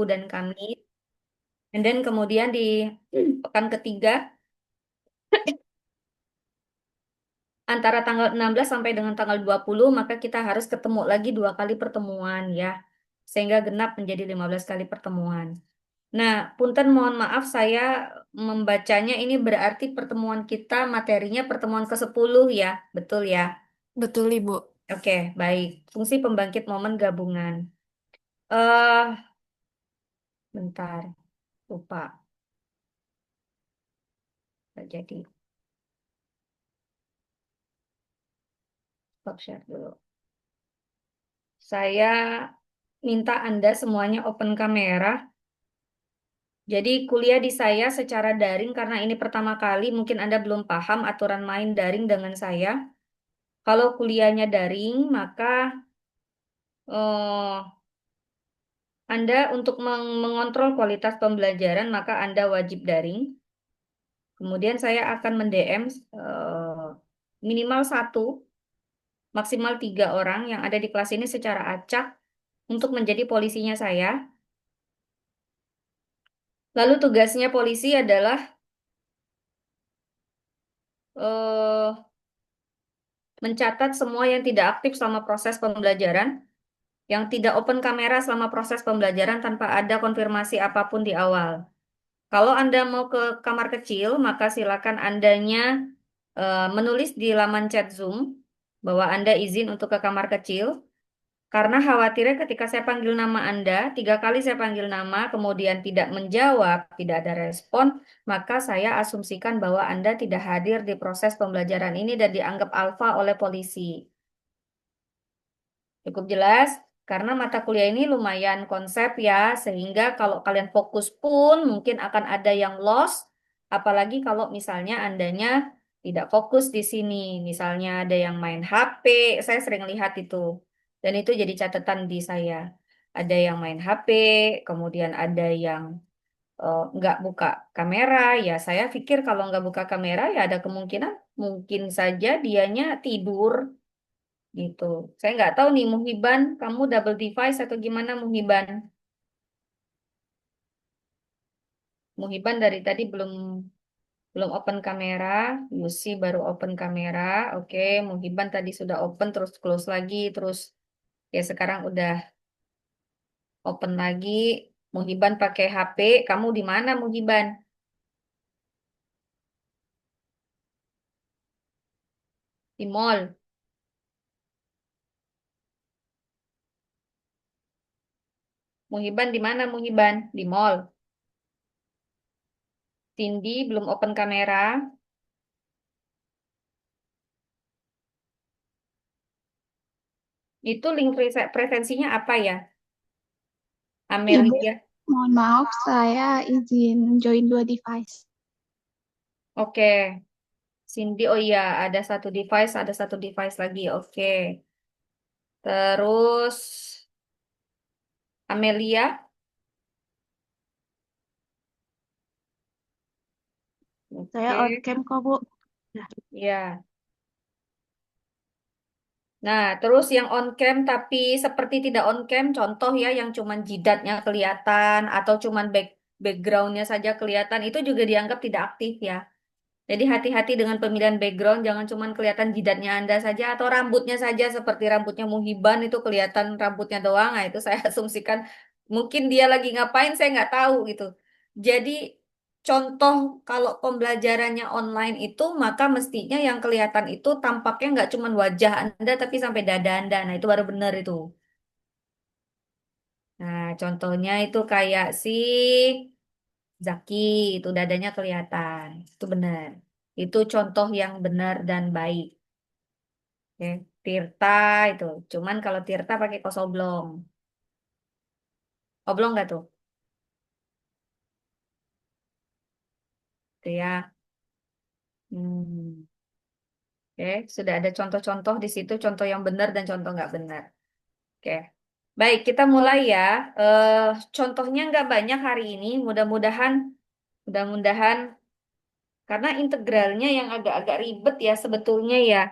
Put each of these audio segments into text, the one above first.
Rabu dan Kamis. And then kemudian di pekan ketiga antara tanggal 16 sampai dengan tanggal 20 maka kita harus ketemu lagi 2 kali pertemuan ya. Sehingga genap menjadi 15 kali pertemuan. Nah, punten mohon maaf saya membacanya ini berarti pertemuan kita materinya pertemuan ke-10 ya. Betul ya? Betul, Ibu. Oke, baik. Fungsi pembangkit momen gabungan. Bentar, lupa. Nggak jadi. Stop share dulu. Saya minta Anda semuanya open kamera. Jadi kuliah di saya secara daring karena ini pertama kali mungkin Anda belum paham aturan main daring dengan saya. Kalau kuliahnya daring, maka Anda untuk mengontrol kualitas pembelajaran, maka Anda wajib daring. Kemudian saya akan mendm minimal satu, maksimal 3 orang yang ada di kelas ini secara acak untuk menjadi polisinya saya. Lalu tugasnya polisi adalah eh, mencatat semua yang tidak aktif selama proses pembelajaran, yang tidak open kamera selama proses pembelajaran tanpa ada konfirmasi apapun di awal. Kalau Anda mau ke kamar kecil, maka silakan Andanya menulis di laman chat Zoom bahwa Anda izin untuk ke kamar kecil. Karena khawatirnya ketika saya panggil nama Anda, 3 kali saya panggil nama, kemudian tidak menjawab, tidak ada respon, maka saya asumsikan bahwa Anda tidak hadir di proses pembelajaran ini dan dianggap alfa oleh polisi. Cukup jelas? Karena mata kuliah ini lumayan konsep ya, sehingga kalau kalian fokus pun mungkin akan ada yang lost, apalagi kalau misalnya Andanya tidak fokus di sini. Misalnya ada yang main HP, saya sering lihat itu. Dan itu jadi catatan di saya. Ada yang main HP, kemudian ada yang nggak buka kamera. Ya saya pikir kalau nggak buka kamera ya ada kemungkinan mungkin saja dianya tidur gitu. Saya nggak tahu nih Muhiban, kamu double device atau gimana Muhiban? Muhiban dari tadi belum belum open kamera, Lucy baru open kamera. Oke, Muhiban tadi sudah open terus close lagi, terus ya sekarang udah open lagi. Muhiban pakai HP, kamu di mana Muhiban? Di mall. Muhiban di mana Muhiban? Di mall. Cindy belum open kamera. Itu link presensinya apa ya? Ibu, Amelia. mohon maaf, saya izin join 2 device. Oke. Cindy, oh iya, ada satu device lagi. Oke. Terus Amelia, Saya on oke, cam kok, Bu. Nah, ya. Nah, terus yang on cam tapi seperti tidak on cam, contoh ya, yang cuman jidatnya kelihatan atau cuman backgroundnya saja kelihatan, itu juga dianggap tidak aktif ya. Jadi hati-hati dengan pemilihan background, jangan cuman kelihatan jidatnya Anda saja atau rambutnya saja seperti rambutnya Muhiban itu kelihatan rambutnya doang. Nah, itu saya asumsikan mungkin dia lagi ngapain saya nggak tahu gitu. Jadi contoh kalau pembelajarannya online itu maka mestinya yang kelihatan itu tampaknya nggak cuman wajah Anda tapi sampai dada Anda. Nah, itu baru benar itu. Nah, contohnya itu kayak si Zaki itu dadanya kelihatan. Itu benar. Itu contoh yang benar dan baik. Oke. Tirta itu. Cuman kalau Tirta pakai kos oblong. Oblong nggak tuh? Itu ya. Hmm. Oke. Sudah ada contoh-contoh di situ. Contoh yang benar dan contoh nggak benar. Oke. Baik, kita mulai ya. Eh, contohnya nggak banyak hari ini. Mudah-mudahan, karena integralnya yang agak-agak ribet ya sebetulnya ya.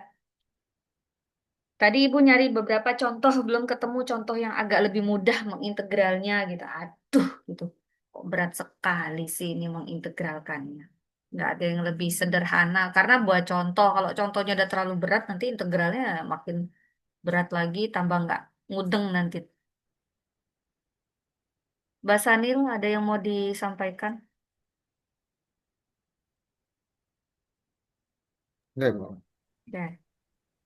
Tadi Ibu nyari beberapa contoh, belum ketemu contoh yang agak lebih mudah mengintegralnya gitu. Aduh, gitu. Kok berat sekali sih ini mengintegralkannya. Nggak ada yang lebih sederhana. Karena buat contoh, kalau contohnya udah terlalu berat, nanti integralnya makin berat lagi, tambah nggak mudeng nanti. Mbak Sanil, ada yang mau disampaikan? Enggak, Bu. Ya,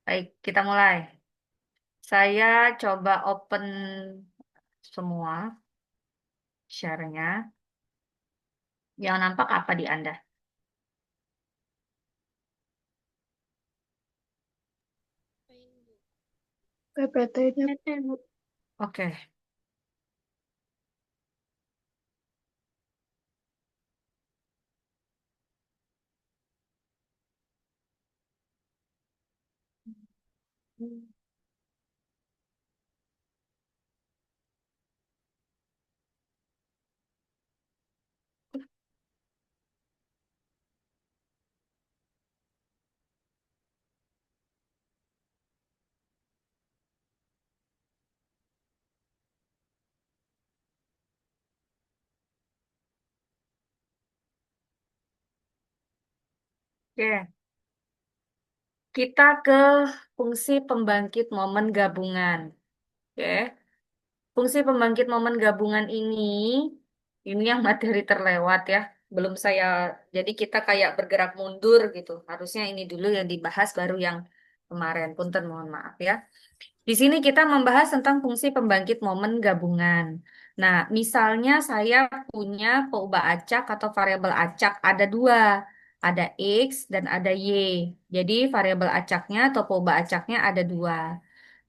baik, kita mulai. Saya coba open semua share-nya. Yang nampak apa di Anda? PPT-nya. Oke. Oke, kita ke fungsi pembangkit momen gabungan. Oke, fungsi pembangkit momen gabungan ini yang materi terlewat ya. Belum saya, jadi kita kayak bergerak mundur gitu. Harusnya ini dulu yang dibahas, baru yang kemarin. Punten, mohon maaf ya. Di sini kita membahas tentang fungsi pembangkit momen gabungan. Nah, misalnya saya punya peubah acak atau variabel acak ada dua, ada X dan ada Y. Jadi variabel acaknya atau peubah acaknya ada dua.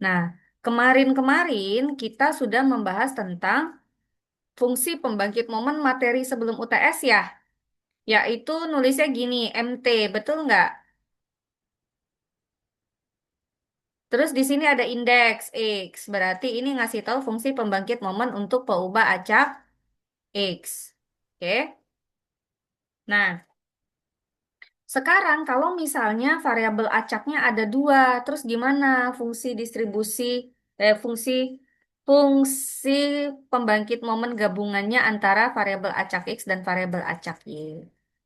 Nah, kemarin-kemarin kita sudah membahas tentang fungsi pembangkit momen materi sebelum UTS ya, yaitu nulisnya gini, MT, betul nggak? Terus di sini ada indeks X, berarti ini ngasih tahu fungsi pembangkit momen untuk peubah acak X. Oke. Nah, sekarang kalau misalnya variabel acaknya ada dua, terus gimana fungsi distribusi, fungsi fungsi pembangkit momen gabungannya antara variabel acak X dan variabel acak Y.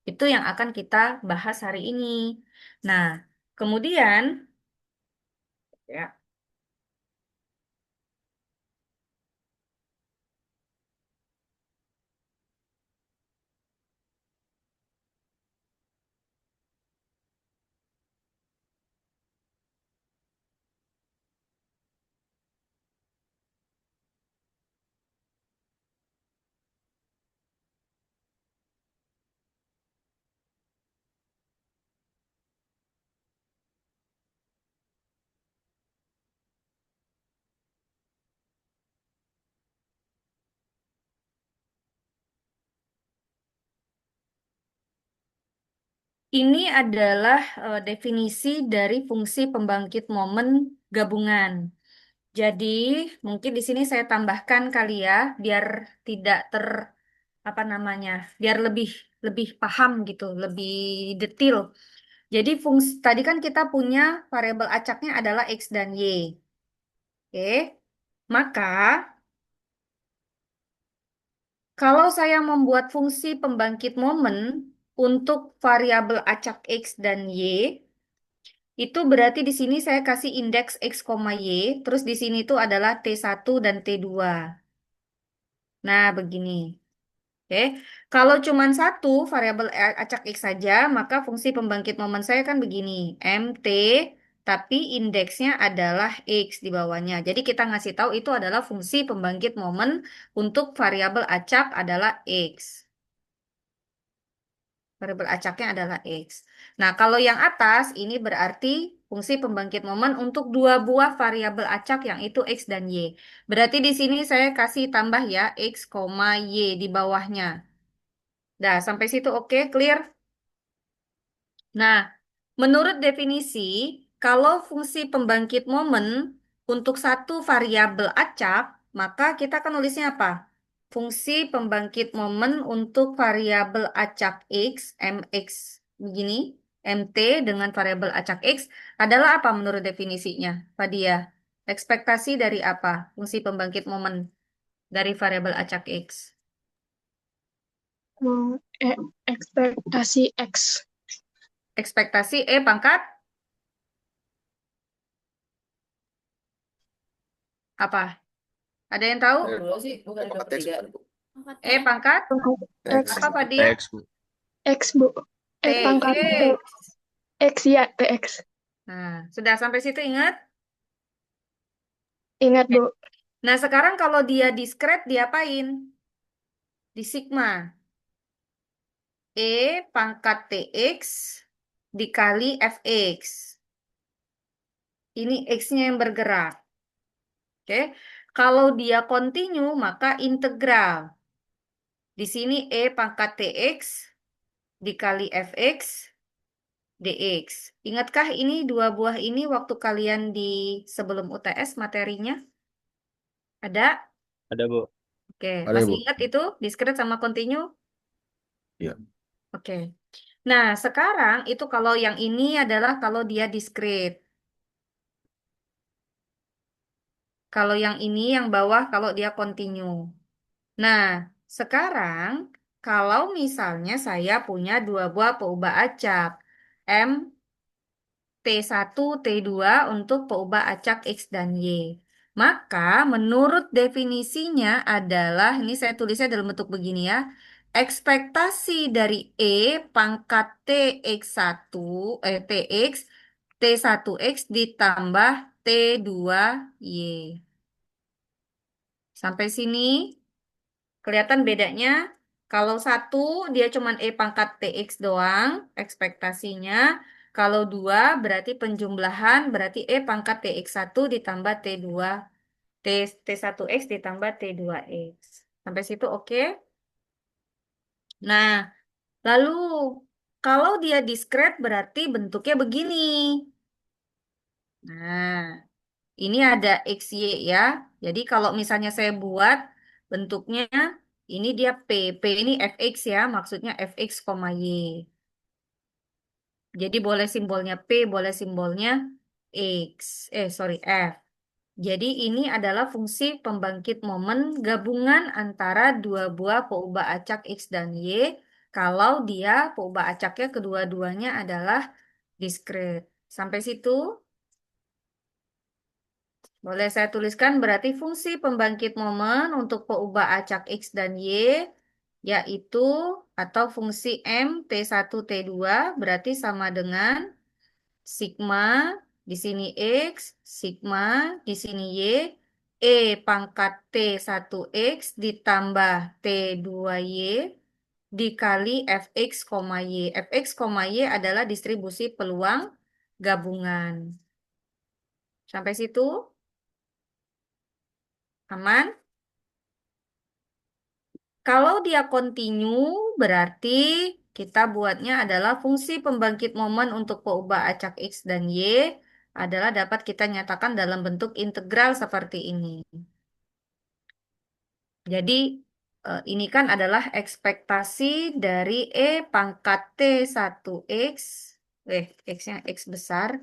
Itu yang akan kita bahas hari ini. Nah, kemudian, ya, ini adalah definisi dari fungsi pembangkit momen gabungan. Jadi, mungkin di sini saya tambahkan kali ya, biar tidak apa namanya, biar lebih lebih paham gitu, lebih detail. Jadi, fungsi tadi kan kita punya variabel acaknya adalah X dan Y. Oke. Maka, kalau saya membuat fungsi pembangkit momen untuk variabel acak X dan Y, itu berarti di sini saya kasih indeks X, Y, terus di sini itu adalah T1 dan T2. Nah, begini. Oke, kalau cuma satu variabel acak X saja, maka fungsi pembangkit momen saya kan begini, MT, tapi indeksnya adalah X di bawahnya. Jadi kita ngasih tahu itu adalah fungsi pembangkit momen untuk variabel acak adalah X. Variabel acaknya adalah X. Nah, kalau yang atas ini berarti fungsi pembangkit momen untuk dua buah variabel acak yang itu X dan Y. Berarti di sini saya kasih tambah ya X, Y di bawahnya. Nah, sampai situ oke, clear? Nah, menurut definisi, kalau fungsi pembangkit momen untuk satu variabel acak, maka kita akan nulisnya apa? Fungsi pembangkit momen untuk variabel acak X, Mx, begini. MT dengan variabel acak X adalah apa menurut definisinya, Fadia? Ekspektasi dari apa? Fungsi pembangkit momen dari variabel acak X. Hmm, ekspektasi X. Ekspektasi E pangkat apa? Ada yang tahu? E pangkat Pangkat X. apa, Fadia? X, Bu. X, Bu. Pangkat TX. X, ya, TX. Nah, sudah sampai situ ingat? Ingat, Bu. Nah, sekarang kalau dia diskret, diapain? Di sigma. E pangkat TX dikali Fx. Ini X-nya yang bergerak. Oke. Kalau dia kontinu, maka integral. Di sini E pangkat TX dikali Fx dx. Ingatkah ini dua buah ini waktu kalian di sebelum UTS materinya? Ada? Ada, Bu. Oke, Ada, masih Bu. ingat itu diskret sama kontinu? Iya. Oke. Nah, sekarang itu kalau yang ini adalah kalau dia diskret. Kalau yang ini yang bawah kalau dia kontinu. Nah, sekarang kalau misalnya saya punya dua buah peubah acak M T1, T2 untuk peubah acak X dan Y. Maka menurut definisinya adalah, ini saya tulisnya dalam bentuk begini ya, ekspektasi dari E pangkat TX1, TX, T1X ditambah T2Y. Sampai sini kelihatan bedanya? Kalau satu dia cuman E pangkat TX doang, ekspektasinya. Kalau dua berarti penjumlahan, berarti E pangkat TX1 ditambah T2, T1X ditambah T2X. Sampai situ oke? Nah, lalu kalau dia diskret berarti bentuknya begini. Nah, ini ada XY ya. Jadi kalau misalnya saya buat bentuknya, ini dia P. P ini fx ya, maksudnya fx, y. Jadi boleh simbolnya P, boleh simbolnya X. Sorry, F. Jadi ini adalah fungsi pembangkit momen gabungan antara dua buah peubah acak X dan Y. Kalau dia peubah acaknya kedua-duanya adalah diskret. Sampai situ? Boleh saya tuliskan berarti fungsi pembangkit momen untuk peubah acak X dan Y yaitu atau fungsi M T1 T2 berarti sama dengan sigma di sini X, sigma di sini Y, E pangkat T1X ditambah T2Y dikali Fx, Y. Fx, Y adalah distribusi peluang gabungan. Sampai situ aman? Kalau dia kontinu, berarti kita buatnya adalah fungsi pembangkit momen untuk peubah acak X dan Y adalah dapat kita nyatakan dalam bentuk integral seperti ini. Jadi, ini kan adalah ekspektasi dari E pangkat T1X, X-nya X besar,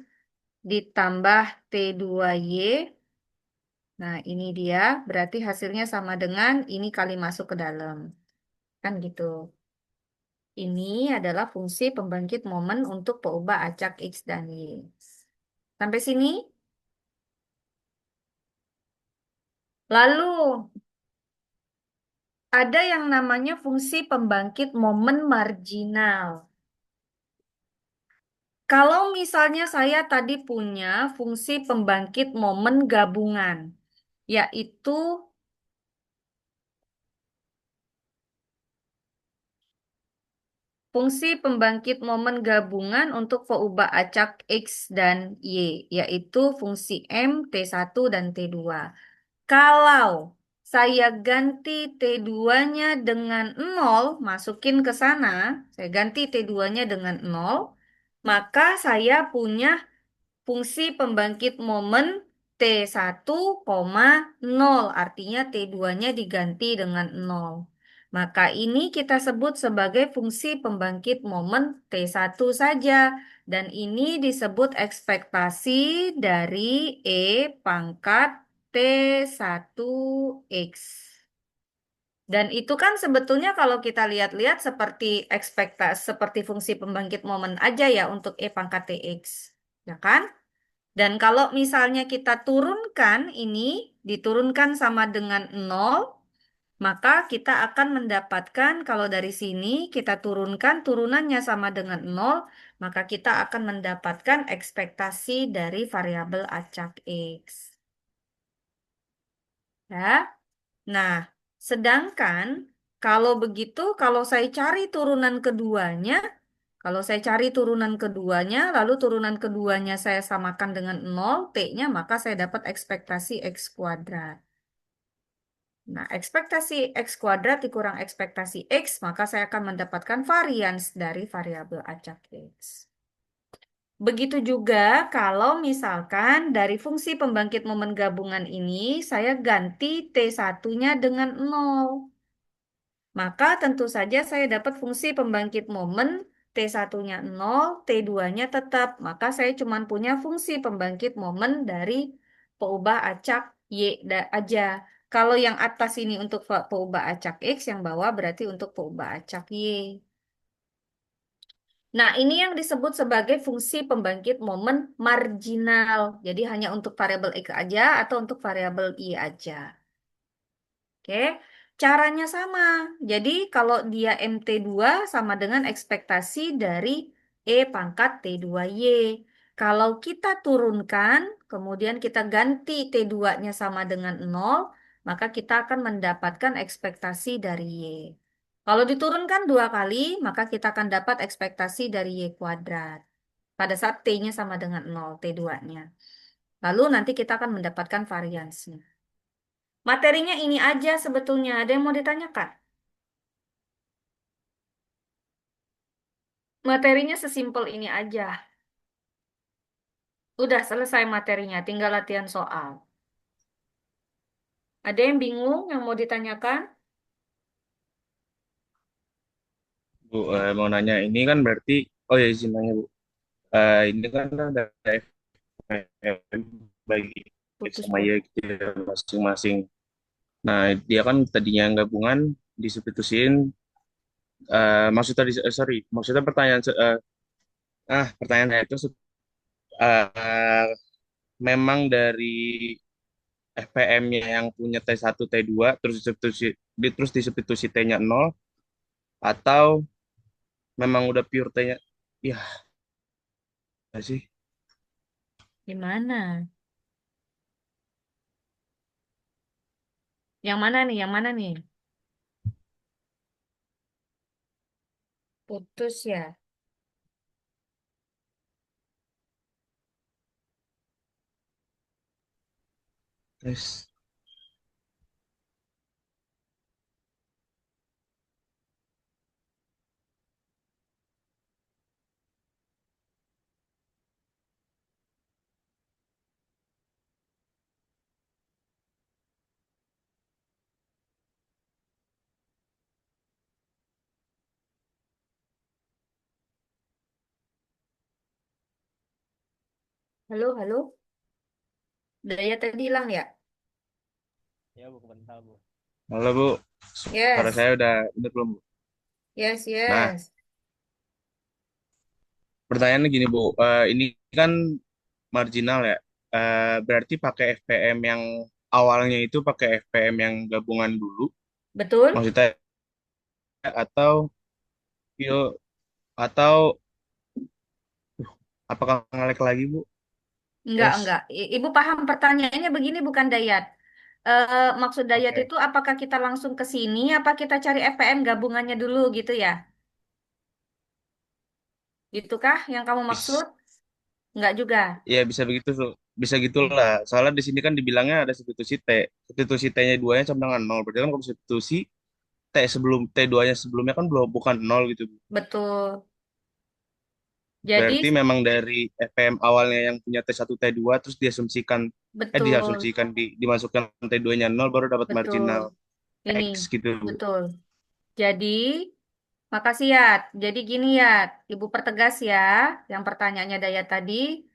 ditambah T2Y. Nah, ini dia, berarti hasilnya sama dengan ini kali masuk ke dalam. Kan gitu. Ini adalah fungsi pembangkit momen untuk peubah acak X dan Y. Sampai sini. Lalu, ada yang namanya fungsi pembangkit momen marginal. Kalau misalnya saya tadi punya fungsi pembangkit momen gabungan, yaitu fungsi pembangkit momen gabungan untuk peubah acak X dan Y, yaitu fungsi M, T1, dan T2. Kalau saya ganti T2-nya dengan 0, masukin ke sana, saya ganti T2-nya dengan 0, maka saya punya fungsi pembangkit momen T1, 0, artinya T2-nya diganti dengan 0. Maka ini kita sebut sebagai fungsi pembangkit momen T1 saja. Dan ini disebut ekspektasi dari E pangkat T1X. Dan itu kan sebetulnya kalau kita lihat-lihat seperti seperti fungsi pembangkit momen aja ya untuk E pangkat TX. Ya kan? Dan kalau misalnya kita turunkan ini, diturunkan sama dengan 0, maka kita akan mendapatkan kalau dari sini kita turunkan turunannya sama dengan 0, maka kita akan mendapatkan ekspektasi dari variabel acak X. Ya. Nah, sedangkan kalau begitu, kalau saya cari turunan keduanya, lalu turunan keduanya saya samakan dengan 0, T-nya, maka saya dapat ekspektasi X kuadrat. Nah, ekspektasi X kuadrat dikurang ekspektasi X, maka saya akan mendapatkan varians dari variabel acak X. Begitu juga kalau misalkan dari fungsi pembangkit momen gabungan ini, saya ganti T1-nya dengan 0. Maka tentu saja saya dapat fungsi pembangkit momen T1-nya 0, T2-nya tetap. Maka saya cuma punya fungsi pembangkit momen dari peubah acak Y aja. Kalau yang atas ini untuk peubah acak X, yang bawah berarti untuk peubah acak Y. Nah, ini yang disebut sebagai fungsi pembangkit momen marginal. Jadi hanya untuk variabel X aja atau untuk variabel Y aja. Oke, caranya sama. Jadi kalau dia MT2 sama dengan ekspektasi dari E pangkat T2Y. Kalau kita turunkan, kemudian kita ganti T2-nya sama dengan 0, maka kita akan mendapatkan ekspektasi dari Y. Kalau diturunkan dua kali, maka kita akan dapat ekspektasi dari Y kuadrat. Pada saat T-nya sama dengan 0, T2-nya. Lalu nanti kita akan mendapatkan variansnya. Materinya ini aja sebetulnya. Ada yang mau ditanyakan? Materinya sesimpel ini aja. Udah selesai materinya, tinggal latihan soal. Ada yang bingung yang mau ditanyakan? Bu, mau nanya ini kan berarti, oh ya izin nanya Bu. Ini kan ada FPM bagi X sama Y Putus-putus. gitu ya, masing-masing. Nah, dia kan tadinya gabungan disubstitusiin. Maksud tadi, sorry, maksudnya pertanyaan saya itu eh, memang dari FPM-nya yang punya T1, T2, terus disubstitusi T-nya 0, atau memang udah pure T-nya, ya nggak sih? Gimana? Yang mana nih? Yang mana nih? Putus ya. Terus, Halo, halo. Daya tadi hilang ya? ya Bu, kebentar Bu. Halo Bu, suara Yes. saya udah bener belum Bu? Yes, Nah, yes. pertanyaannya gini Bu, ini kan marginal ya. Berarti pakai FPM yang awalnya itu pakai FPM yang gabungan dulu, Betul? maksudnya atau yo atau apakah ngelek lagi Bu? Enggak, Tes. enggak. Ibu paham pertanyaannya begini bukan Dayat. Maksud Dayat Oke. itu apakah kita langsung ke sini, apa kita cari FPM gabungannya dulu gitu ya? Gitukah yang kamu maksud? Bis, Enggak juga. ya bisa begitu tuh. Bisa gitulah. Soalnya di sini kan dibilangnya ada substitusi T. Substitusi T-nya duanya sama dengan nol. Berarti kan kalau substitusi T2-nya sebelumnya kan belum bukan nol gitu. Betul. Jadi Berarti memang dari FPM awalnya yang punya T1 T2 terus betul, dimasukkan T2-nya nol baru dapat betul. marginal Ini X gitu. Bu. betul. Jadi, makasih ya. Jadi gini ya, Ibu pertegas ya, yang pertanyaannya Daya tadi.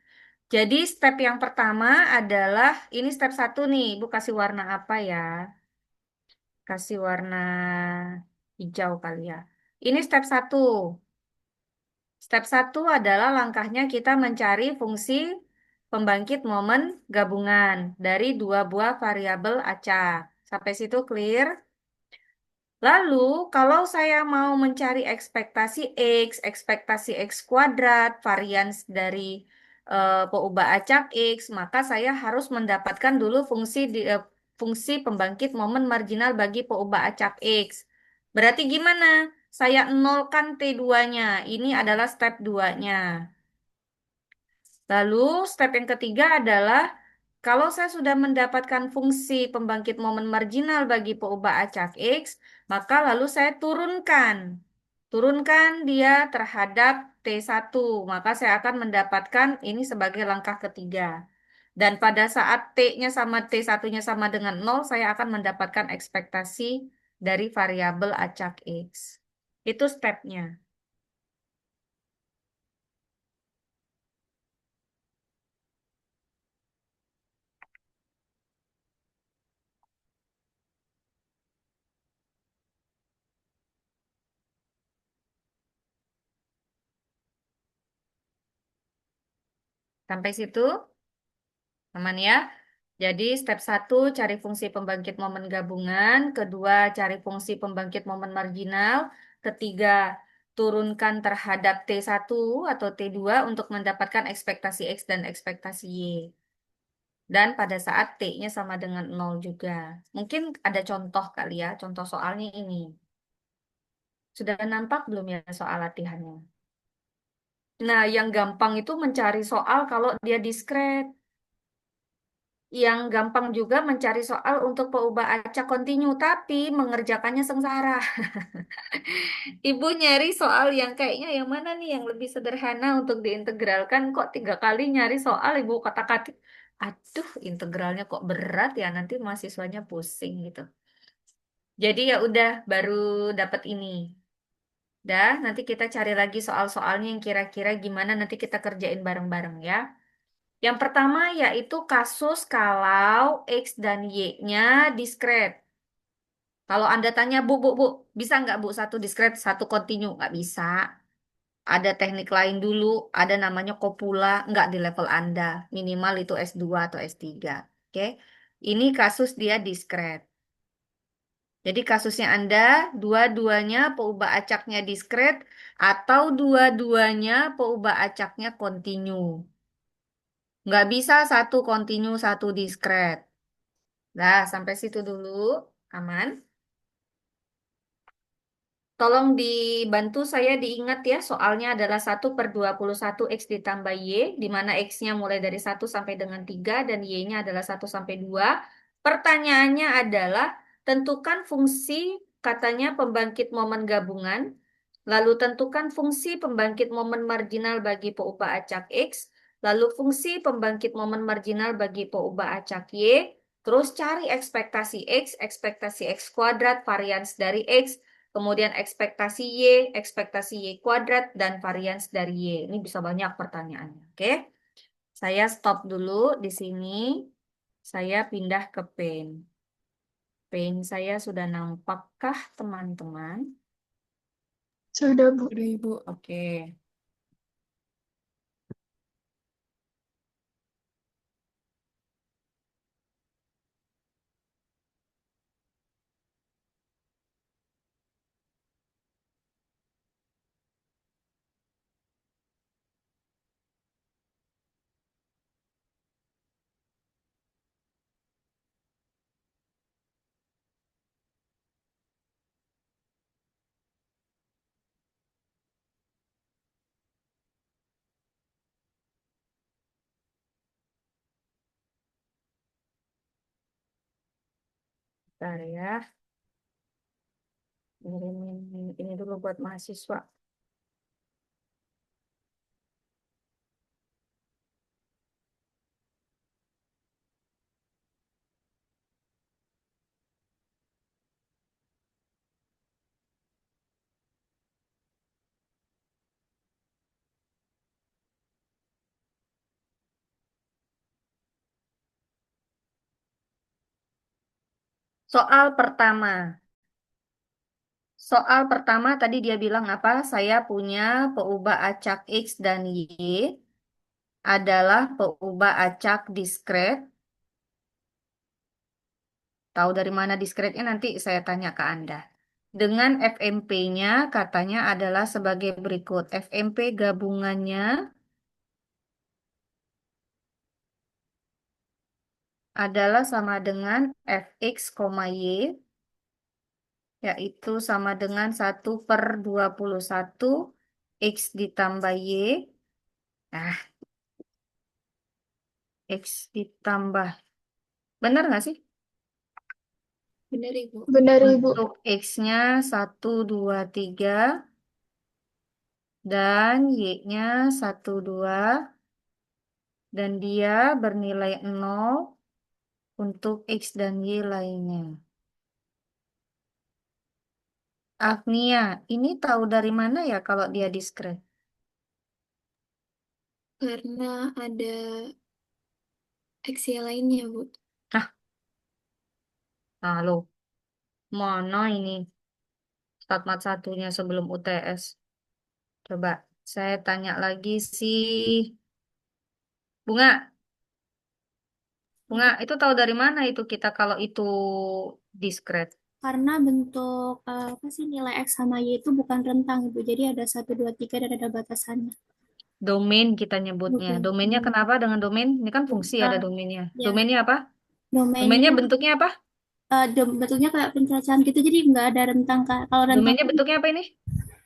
Jadi step yang pertama adalah, ini step satu nih, Ibu kasih warna apa ya? Kasih warna hijau kali ya. Ini step satu. Step satu adalah langkahnya kita mencari fungsi pembangkit momen gabungan dari dua buah variabel acak. Sampai situ clear? Lalu, kalau saya mau mencari ekspektasi X kuadrat, varians dari peubah acak X, maka saya harus mendapatkan dulu fungsi pembangkit momen marginal bagi peubah acak X. Berarti gimana? Saya nolkan T2-nya. Ini adalah step 2-nya. Lalu, step yang ketiga adalah kalau saya sudah mendapatkan fungsi pembangkit momen marginal bagi peubah acak X, maka lalu saya turunkan. Turunkan dia terhadap T1, maka saya akan mendapatkan ini sebagai langkah ketiga. Dan pada saat T-nya sama T1-nya sama dengan 0, saya akan mendapatkan ekspektasi dari variabel acak X. Itu stepnya. Sampai situ? Aman ya. Jadi step satu cari fungsi pembangkit momen gabungan, kedua cari fungsi pembangkit momen marginal, ketiga turunkan terhadap T1 atau T2 untuk mendapatkan ekspektasi X dan ekspektasi Y. Dan pada saat T-nya sama dengan 0 juga. Mungkin ada contoh kali ya, contoh soalnya ini. Sudah nampak belum ya soal latihannya? Nah, yang gampang itu mencari soal kalau dia diskret. Yang gampang juga mencari soal untuk peubah acak kontinu, tapi mengerjakannya sengsara. Ibu nyari soal yang kayaknya yang mana nih yang lebih sederhana untuk diintegralkan, kok 3 kali nyari soal Ibu kata-kata. Aduh, integralnya kok berat ya, nanti mahasiswanya pusing gitu. Jadi ya udah baru dapat ini. Dah, nanti kita cari lagi soal-soalnya yang kira-kira gimana nanti kita kerjain bareng-bareng ya. Yang pertama yaitu kasus kalau X dan Y-nya diskret. Kalau Anda tanya, Bu, bisa nggak Bu satu diskret, satu kontinu? Nggak bisa. Ada teknik lain dulu, ada namanya kopula, nggak di level Anda. Minimal itu S2 atau S3. Oke, ini kasus dia diskret. Jadi kasusnya Anda, dua-duanya peubah acaknya diskret, atau dua-duanya peubah acaknya kontinu. Nggak bisa satu kontinu, satu diskret. Nah, sampai situ dulu. Aman. Tolong dibantu saya diingat ya, soalnya adalah 1/21 X ditambah Y, di mana X-nya mulai dari 1 sampai dengan 3 dan Y-nya adalah 1 sampai 2. Pertanyaannya adalah, tentukan fungsi katanya pembangkit momen gabungan, lalu tentukan fungsi pembangkit momen marginal bagi peubah acak X, lalu fungsi pembangkit momen marginal bagi peubah acak Y, terus cari ekspektasi X kuadrat, varians dari X, kemudian ekspektasi Y kuadrat, dan varians dari Y. Ini bisa banyak pertanyaannya. Oke, saya stop dulu di sini. Saya pindah ke Paint. Paint saya sudah nampakkah, teman-teman? Sudah, Bu. Sudah, Ibu. Oke. Bentar ya. Ini dulu buat mahasiswa. Soal pertama. Soal pertama tadi dia bilang apa? Saya punya peubah acak X dan Y adalah peubah acak diskret. Tahu dari mana diskretnya nanti saya tanya ke Anda. Dengan FMP-nya katanya adalah sebagai berikut. FMP gabungannya adalah sama dengan Fx, Y, yaitu sama dengan 1/21 X ditambah Y. Nah, X ditambah. Benar nggak sih? Benar, Ibu. Benar, Ibu. Untuk X-nya 1, 2, 3 dan Y-nya 1, 2 dan dia bernilai 0 untuk X dan Y lainnya. Agnia, ini tahu dari mana ya kalau dia diskret? Karena ada X-nya lainnya, Bu. Ah, halo, mana ini Statmat satunya sebelum UTS? Coba saya tanya lagi sih. Bunga, Bunga, itu tahu dari mana itu kita kalau itu diskret? Karena bentuk apa sih nilai X sama Y itu bukan rentang, Ibu. Jadi ada 1, 2, 3 dan ada batasannya. Domain kita nyebutnya. Bukan. Domainnya kenapa dengan domain? Ini kan fungsi ada Eh, domainnya. ya, Domainnya apa? Domainnya domainnya bentuknya apa? bentuknya kayak pencacahan gitu. Jadi nggak ada rentang, Kak. Kalau rentang Domainnya kan bentuknya apa ini?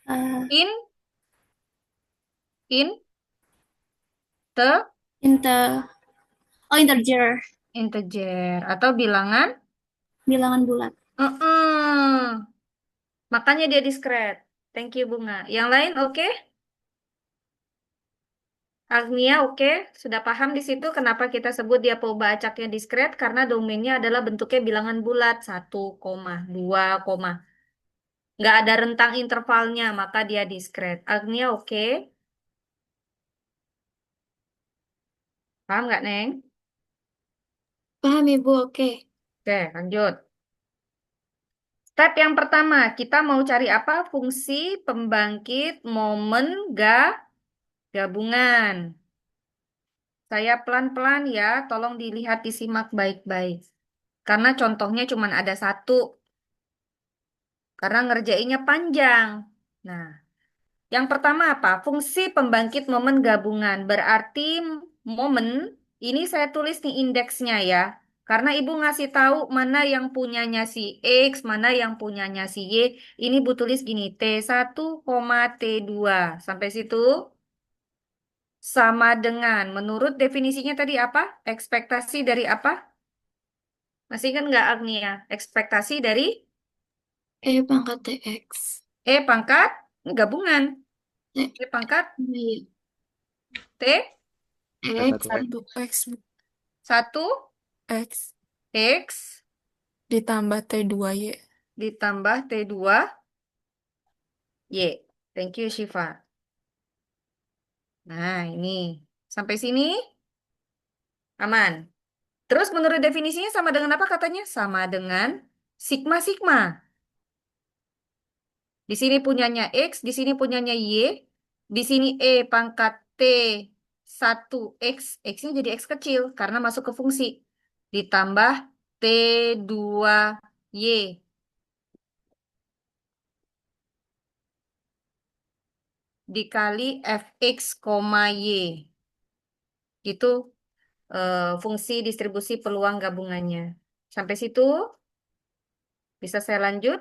eh, In, in, te, inter integer, integer atau bilangan? bilangan bulat. Heeh. Makanya dia diskret. Thank you Bunga. Yang lain oke? Agnia oke? Sudah paham di situ kenapa kita sebut dia peubah acaknya diskret? Karena domainnya adalah bentuknya bilangan bulat. 1, 2, nggak ada rentang intervalnya, maka dia diskret. Agnia oke? Paham nggak, Neng? Paham, Ibu? Oke. Oke, lanjut. Step yang pertama, kita mau cari apa? Fungsi pembangkit momen gabungan. Saya pelan-pelan ya, tolong dilihat, disimak baik-baik. Karena contohnya cuma ada satu, karena ngerjainnya panjang. Nah, yang pertama apa? Fungsi pembangkit momen gabungan. Berarti momen, ini saya tulis nih indeksnya ya. Karena ibu ngasih tahu mana yang punyanya si X, mana yang punyanya si Y. Ini bu tulis gini, T1, T2. Sampai situ sama dengan, menurut definisinya tadi apa? Ekspektasi dari apa? Masih kan nggak Agnia? Ekspektasi dari Pangkat TX. E pangkat gabungan. Eh, E pangkat iya. T X Satu X. 1X 1 X X ditambah T2Y. ditambah T2 Y. Thank you, Shiva. Nah, ini. Sampai sini aman. Terus menurut definisinya sama dengan apa katanya? Sama dengan sigma-sigma. Di sini punyanya X, di sini punyanya Y. Di sini E pangkat T1X. X-nya jadi X kecil karena masuk ke fungsi. Ditambah T2Y. Dikali Fx, Y. Itu fungsi distribusi peluang gabungannya. Sampai situ bisa saya lanjut.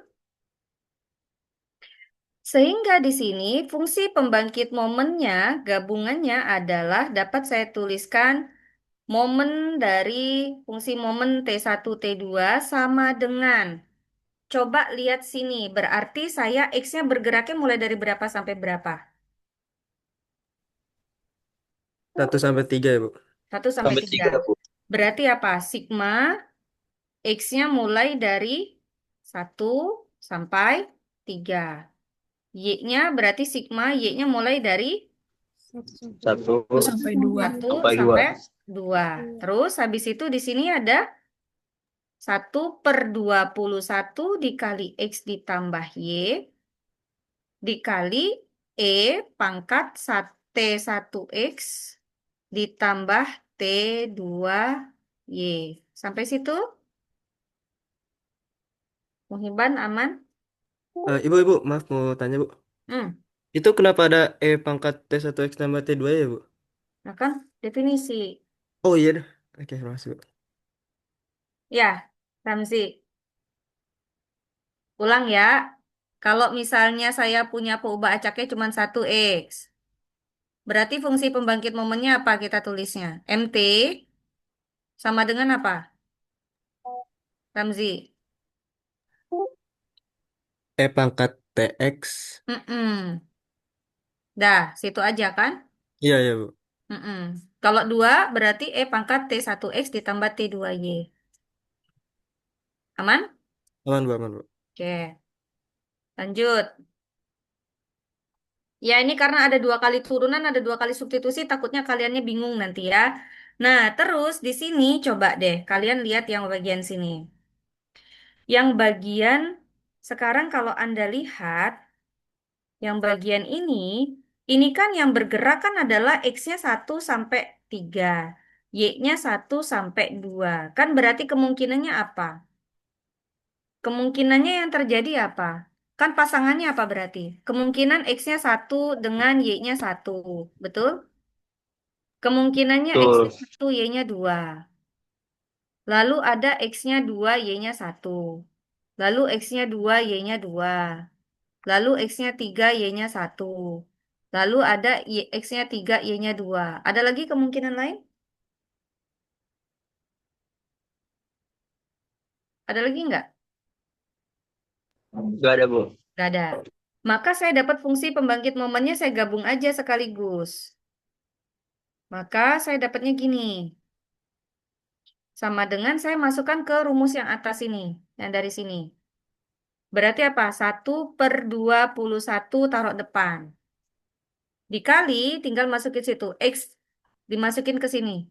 Sehingga di sini fungsi pembangkit momennya, gabungannya adalah dapat saya tuliskan momen dari fungsi momen T1, T2 sama dengan. Coba lihat sini, berarti saya X-nya bergeraknya mulai dari berapa sampai berapa? 1 sampai 3 ya, Bu. 1 sampai Sampai 3. 3, Bu. Berarti apa? Sigma X-nya mulai dari 1 sampai 3. Y-nya berarti sigma Y-nya mulai dari 1 sampai 2. 1 sampai 2. sampai 2. Terus habis itu di sini ada 1/21 dikali X ditambah Y dikali E pangkat T1X ditambah T2Y. Sampai situ? Muhiban aman? Ibu, maaf mau tanya, Bu. Hmm. Itu kenapa ada E pangkat T1X tambah T2 ya, Bu? Nah kan definisi. Oh iya dah. Oke, makasih, Bu. Ya, Ramzi. Ulang ya. Kalau misalnya saya punya peubah acaknya cuma 1X. Berarti fungsi pembangkit momennya apa kita tulisnya? MT sama dengan apa? Ramzi. E pangkat TX. Mm-mm. Dah, situ aja kan? Iya, iya, Bu. Mm-mm. Kalau 2 berarti E pangkat T1X ditambah T2Y. Aman? Aman, Bu, aman, Bu. Oke, lanjut. Ya, ini karena ada 2 kali turunan, ada 2 kali substitusi, takutnya kaliannya bingung nanti ya. Nah, terus di sini coba deh, kalian lihat yang bagian sini. Yang bagian sekarang kalau Anda lihat, yang bagian ini kan yang bergerak kan adalah X-nya 1 sampai 3, Y-nya 1 sampai 2. Kan berarti kemungkinannya apa? Kemungkinannya yang terjadi apa? Kan pasangannya apa berarti? Kemungkinan X-nya 1 dengan Y-nya 1. Betul? Kemungkinannya X-nya Betul. 1, Y-nya 2. Lalu ada X-nya 2, Y-nya 1. Lalu X-nya 2, Y-nya 2. Lalu X-nya 3, Y-nya 1. Lalu ada X-nya 3, Y-nya 2. Ada lagi kemungkinan lain? Ada lagi nggak? Gak ada, Bu. Nggak ada. Maka saya dapat fungsi pembangkit momennya, saya gabung aja sekaligus. Maka saya dapatnya gini. Sama dengan saya masukkan ke rumus yang atas ini. Yang dari sini. Berarti apa? 1/21 taruh depan. Dikali tinggal masukin situ. X dimasukin ke sini.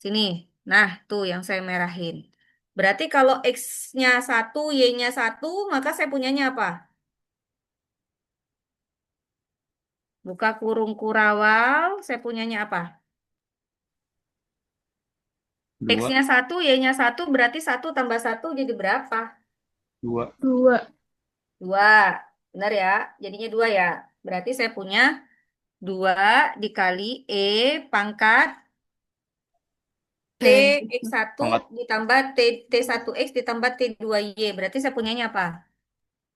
Sini. Nah, tuh yang saya merahin. Berarti kalau X-nya 1, Y-nya 1, maka saya punyanya apa? Buka kurung kurawal, saya punyanya apa? 2, X-nya 1, Y-nya 1, berarti 1 tambah 1 jadi berapa? 2. 2. 2. Benar ya? Jadinya 2 ya. Berarti saya punya 2 dikali E pangkat T X1 Pangkat ditambah T1X ditambah T2Y. Berarti saya punyanya apa?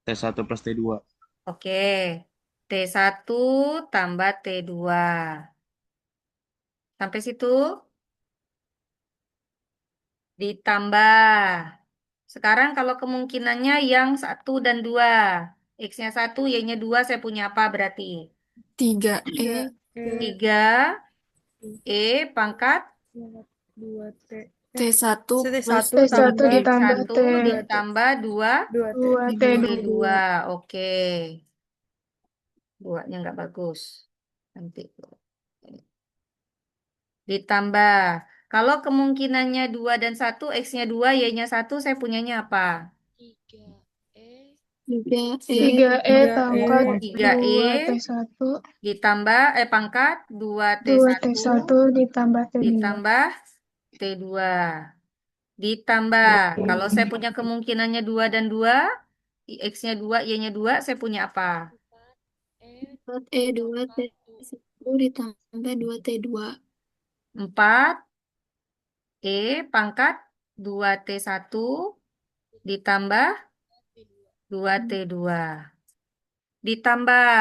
T1 plus T2. Oke. T1 tambah T2. Sampai situ ditambah. Sekarang kalau kemungkinannya yang 1 dan 2. X-nya 1, Y-nya 2, saya punya apa berarti? 3E 3 E pangkat T1 plus T1 ditambah T1 T. ditambah 2 2 T2. T2. Oke. 2-nya nggak bagus. Nanti. Ditambah. Kalau kemungkinannya 2 dan 1, X-nya 2, Y-nya 1, saya punyanya apa? 3E pangkat 3E 2 T1. ditambah pangkat 2 2 T1 T1 ditambah T2. ditambah T2 ditambah. Kalau saya punya kemungkinannya 2 dan 2, X-nya 2, Y-nya 2, saya punya apa? 4E 2 T1 ditambah 2 T2. 4 E pangkat 2 T1 ditambah 2 T2 ditambah.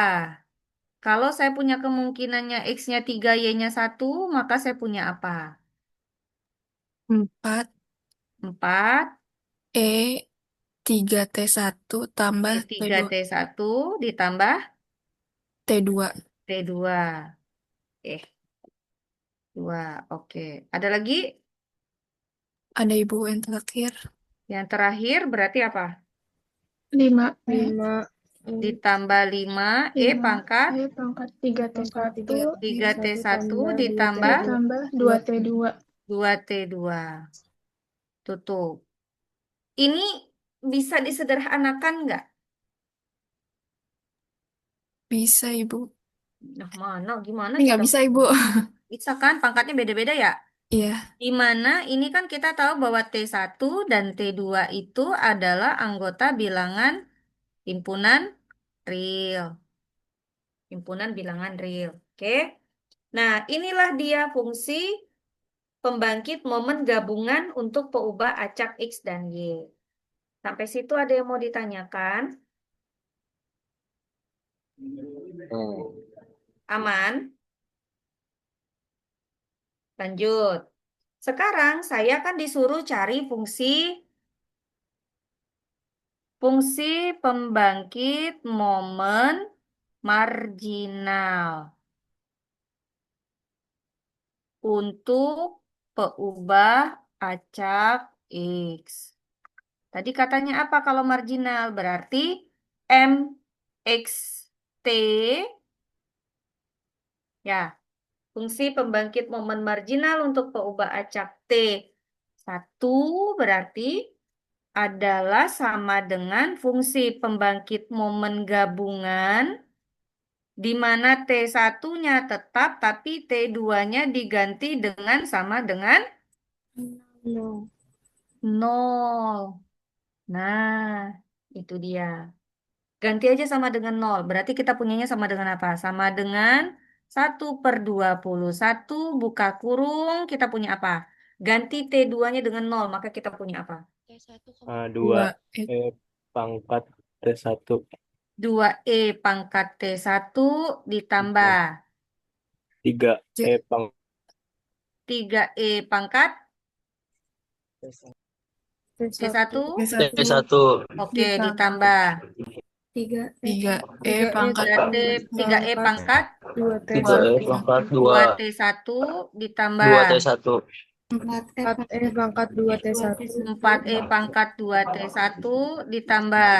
Kalau saya punya kemungkinannya X-nya 3, Y-nya 1, maka saya punya apa? 4 4 E 3T1 tambah E 3 T2 T1 ditambah T2. T2. Dua, oke. Ada lagi? Ada ibu yang terakhir. Yang terakhir berarti apa? 5E Ditambah 5, E pangkat E pangkat 3 T1 3 T1 ditambah ditambah 2 T2. 2 T2. Tutup. Ini bisa disederhanakan nggak? Bisa, Ibu. Nah, mana? Gimana Ini nggak cara? bisa, Ibu. Bisa kan? Pangkatnya beda-beda ya? Iya. Di mana ini kan kita tahu bahwa T1 dan T2 itu adalah anggota bilangan himpunan real. Himpunan bilangan real. Oke. Nah, inilah dia fungsi pembangkit momen gabungan untuk peubah acak X dan Y. Sampai situ ada yang mau ditanyakan? Aman? Lanjut. Sekarang saya kan disuruh cari fungsi pembangkit momen marginal untuk peubah acak X. Tadi katanya apa kalau marginal? Berarti MX T, ya, fungsi pembangkit momen marginal untuk peubah acak T1 berarti adalah sama dengan fungsi pembangkit momen gabungan di mana T1-nya tetap tapi T2-nya diganti dengan sama dengan No. 0. Nah, itu dia. Ganti aja sama dengan 0. Berarti kita punyanya sama dengan apa? Sama dengan 1/21 buka kurung. Kita punya apa? Ganti T2-nya dengan 0. Maka kita punya apa? Dua 2. E pangkat T1. 2E pangkat T1 ditambah 3 E pangkat 3E pangkat T1. T1 Oke, ditambah. 3E 3E pangkat Berarti 3E pangkat 3E pangkat 2 2T1 ditambah 2T1 4E pangkat 2T1 4E pangkat 2T1 ditambah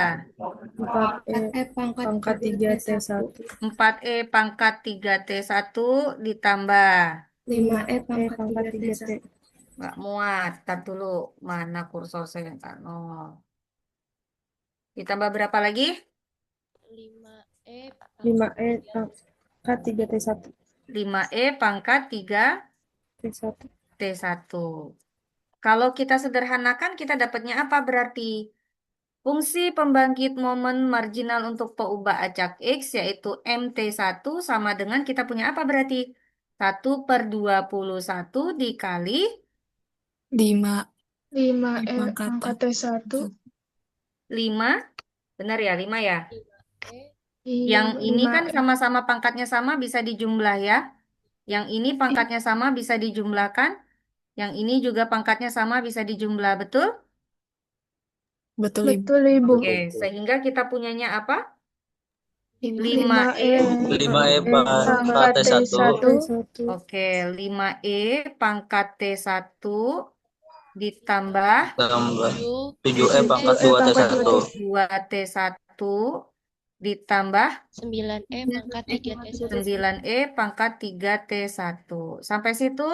4E pangkat 3T1 4E pangkat 3T1 ditambah 5E pangkat 3T. nggak muat. Tar dulu, mana kursor saya nggak nol. Ditambah berapa lagi? 5E pangkat 3T1 5E pangkat 3T1. T1. Kalau kita sederhanakan, kita dapatnya apa berarti? Fungsi pembangkit momen marginal untuk peubah acak X yaitu MT1 sama dengan kita punya apa berarti? 1/21 dikali 5 5E pangkat pangkat T1. 5. Benar ya, 5 ya? Iya, Yang ini kan 5E. sama-sama pangkatnya sama bisa dijumlah ya. Yang ini pangkatnya sama bisa dijumlahkan. Yang ini juga pangkatnya sama bisa dijumlah, betul? Betul, Ibu. Betul, Ibu. Oke, sehingga kita punyanya apa? 5E 5E pangkat pangkat T1 T1 Oke, 5E pangkat T1 ditambah tambah 7E pangkat 7E pangkat 2T1 2T1 ditambah 9E pangkat 3T1. 9E pangkat 3T1. Sampai situ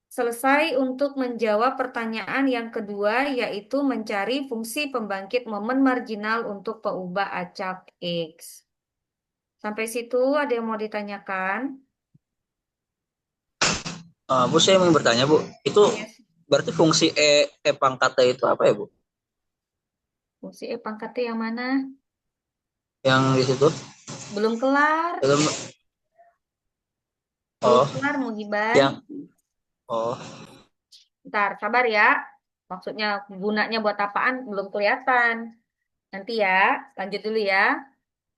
selesai untuk menjawab pertanyaan yang kedua, yaitu mencari fungsi pembangkit momen marginal untuk peubah acak X. Sampai situ ada yang mau ditanyakan? Bu, saya mau bertanya, Bu. Itu Yes. berarti fungsi E pangkat T itu apa ya, Bu? Fungsi E pangkat T yang mana? Yang di situ? Belum kelar. Belum. Belum Oh, kelar, Mugiban. yang oh, Ntar, sabar ya. Maksudnya gunanya buat apaan belum kelihatan. Nanti ya, lanjut dulu ya.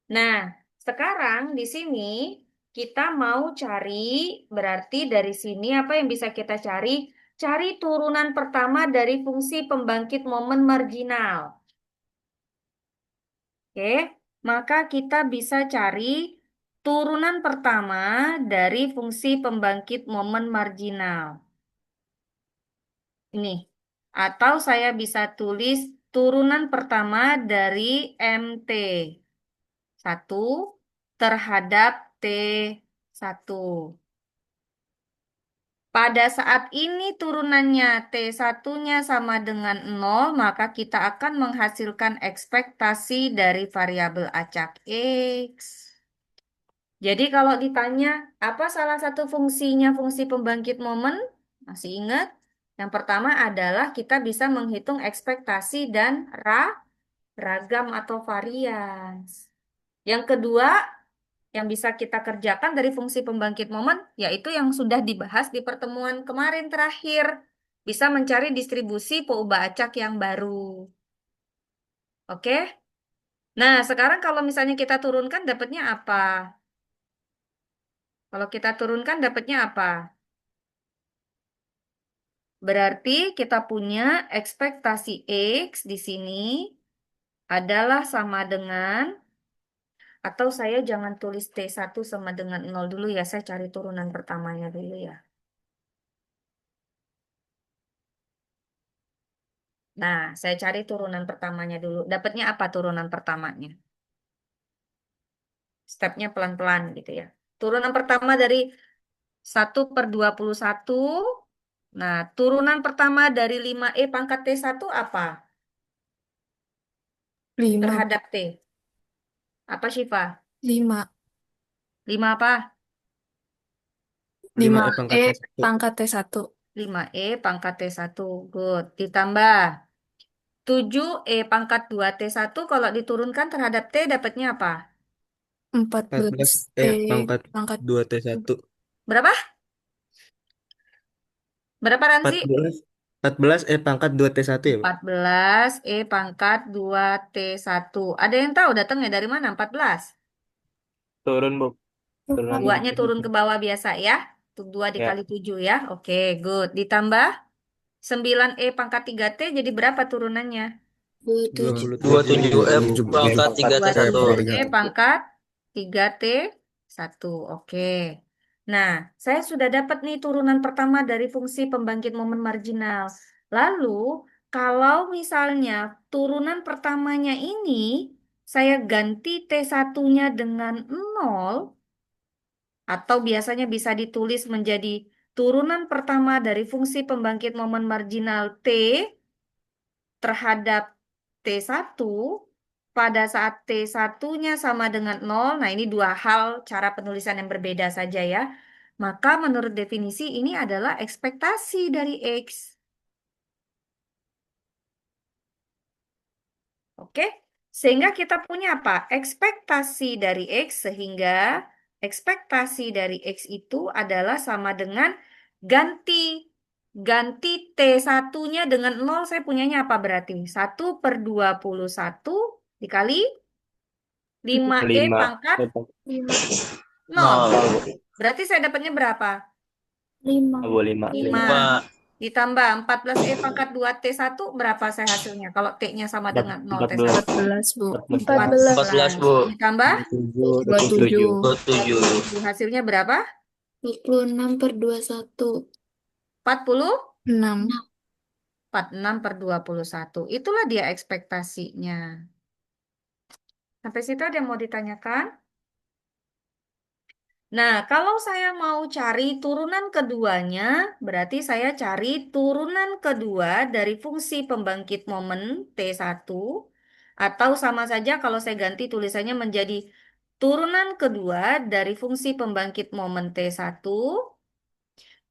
Nah, sekarang di sini kita mau cari, berarti dari sini apa yang bisa kita cari? Cari turunan pertama dari fungsi pembangkit momen marginal. Oke, maka kita bisa cari turunan pertama dari fungsi pembangkit momen marginal. Ini. Atau saya bisa tulis turunan pertama dari MT. 1 terhadap T1. Pada saat ini turunannya T1-nya sama dengan 0, maka kita akan menghasilkan ekspektasi dari variabel acak X. Jadi kalau ditanya, apa salah satu fungsinya fungsi pembangkit momen? Masih ingat? Yang pertama adalah kita bisa menghitung ekspektasi dan ragam atau varians. Yang kedua, yang bisa kita kerjakan dari fungsi pembangkit momen, yaitu yang sudah dibahas di pertemuan kemarin terakhir. Bisa mencari distribusi peubah acak yang baru. Oke? Nah, sekarang kalau misalnya kita turunkan, dapatnya apa? Kalau kita turunkan, dapatnya apa? Berarti kita punya ekspektasi X di sini adalah sama dengan, atau saya jangan tulis T1 sama dengan 0 dulu ya, saya cari turunan pertamanya dulu ya. Nah, saya cari turunan pertamanya dulu. Dapatnya apa turunan pertamanya? Stepnya pelan-pelan gitu ya. Turunan pertama dari 1/21. Nah, turunan pertama dari 5E pangkat T1 apa? 5. Terhadap T. Apa Syifa? 5. 5 apa? 5E pangkat 5E T1. pangkat T1. 5E pangkat T1. Good. Ditambah 7E pangkat 2T1. Kalau diturunkan terhadap T dapatnya apa? 14E 14E pangkat pangkat 2T1. Berapa? Berapa Ranzi? 14E pangkat 2T1 ya, Bu? 14E pangkat 2T1. Ada yang tahu datangnya dari mana 14? Turun, Bu. Turunan Duanya turun ke bawah biasa ya. 2 ya. dikali 7 ya. Oke, good. Ditambah 9E pangkat 3T jadi berapa turunannya? 27E pangkat 3T1. 27E pangkat 3T1. Oke. Nah, saya sudah dapat nih turunan pertama dari fungsi pembangkit momen marginal. Lalu, kalau misalnya turunan pertamanya ini saya ganti T1-nya dengan 0, atau biasanya bisa ditulis menjadi turunan pertama dari fungsi pembangkit momen marginal T terhadap T1 pada saat T1-nya sama dengan 0. Nah, ini dua hal cara penulisan yang berbeda saja ya. Maka menurut definisi ini adalah ekspektasi dari X. Oke? Sehingga kita punya apa? Ekspektasi dari X, sehingga ekspektasi dari X itu adalah sama dengan ganti T1-nya dengan 0, saya punyanya apa berarti? 1/21 dikali 5E pangkat 0. Berarti saya dapatnya berapa? 5. 5. Ditambah 14E pangkat 2T1 berapa saya hasilnya? Kalau T-nya sama dengan 0, T1. 14, Bu. 14, Bu. Ditambah 27. 27. hasilnya berapa? 26/21. 46 6. per 21. Itulah dia ekspektasinya. Sampai situ ada yang mau ditanyakan? Nah, kalau saya mau cari turunan keduanya, berarti saya cari turunan kedua dari fungsi pembangkit momen T1, atau sama saja kalau saya ganti tulisannya menjadi turunan kedua dari fungsi pembangkit momen T1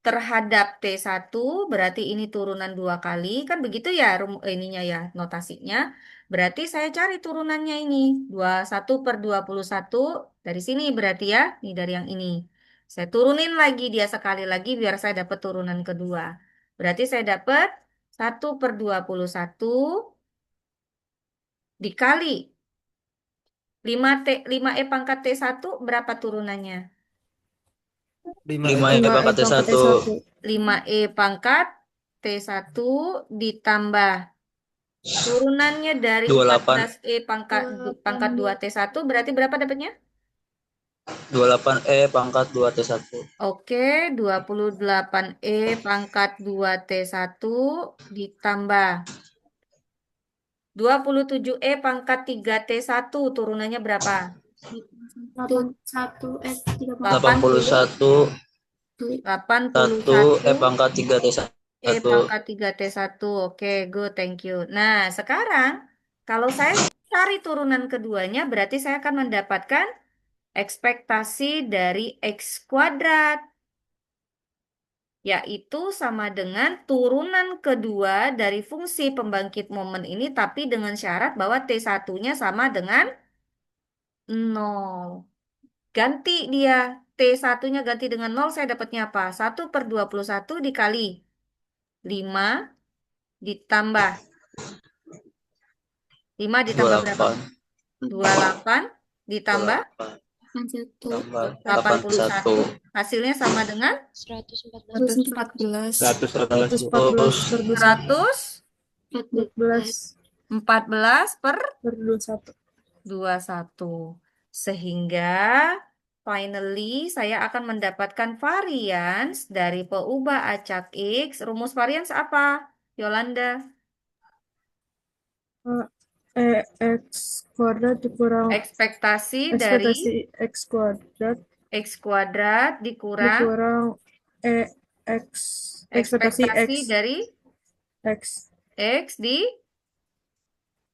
terhadap T1, berarti ini turunan 2 kali, kan begitu ya ininya ya, notasinya. Berarti saya cari turunannya ini, 21/21 dari sini berarti ya, ini dari yang ini. Saya turunin lagi dia sekali lagi biar saya dapat turunan kedua. Berarti saya dapat 1/21 dikali 5E pangkat T1 berapa turunannya? 5E pangkat T1. 5E pangkat T1 ditambah turunannya dari 28. 14E pangkat 2T1 berarti berapa dapatnya? 28E pangkat 2T1. Oke, 28E pangkat 2T1 ditambah 27E pangkat 3T1 turunannya berapa? 81. 81. 1 E pangkat 3 T1. E pangkat 3T1. Oke, good, thank you. Nah, sekarang kalau saya cari turunan keduanya, berarti saya akan mendapatkan ekspektasi dari X kuadrat, yaitu sama dengan turunan kedua dari fungsi pembangkit momen ini, tapi dengan syarat bahwa T1-nya sama dengan 0. Ganti dia, T1-nya ganti dengan 0, saya dapatnya apa? 1/21 dikali 5 ditambah 5 ditambah berapa? 28 ditambah 81. Hasilnya sama dengan 114. 114 per 21. Sehingga finally saya akan mendapatkan varians dari peubah acak X. Rumus varians apa, Yolanda? X kuadrat dikurang Ekspektasi dari X kuadrat X kuadrat dikurang X ekspektasi dari X X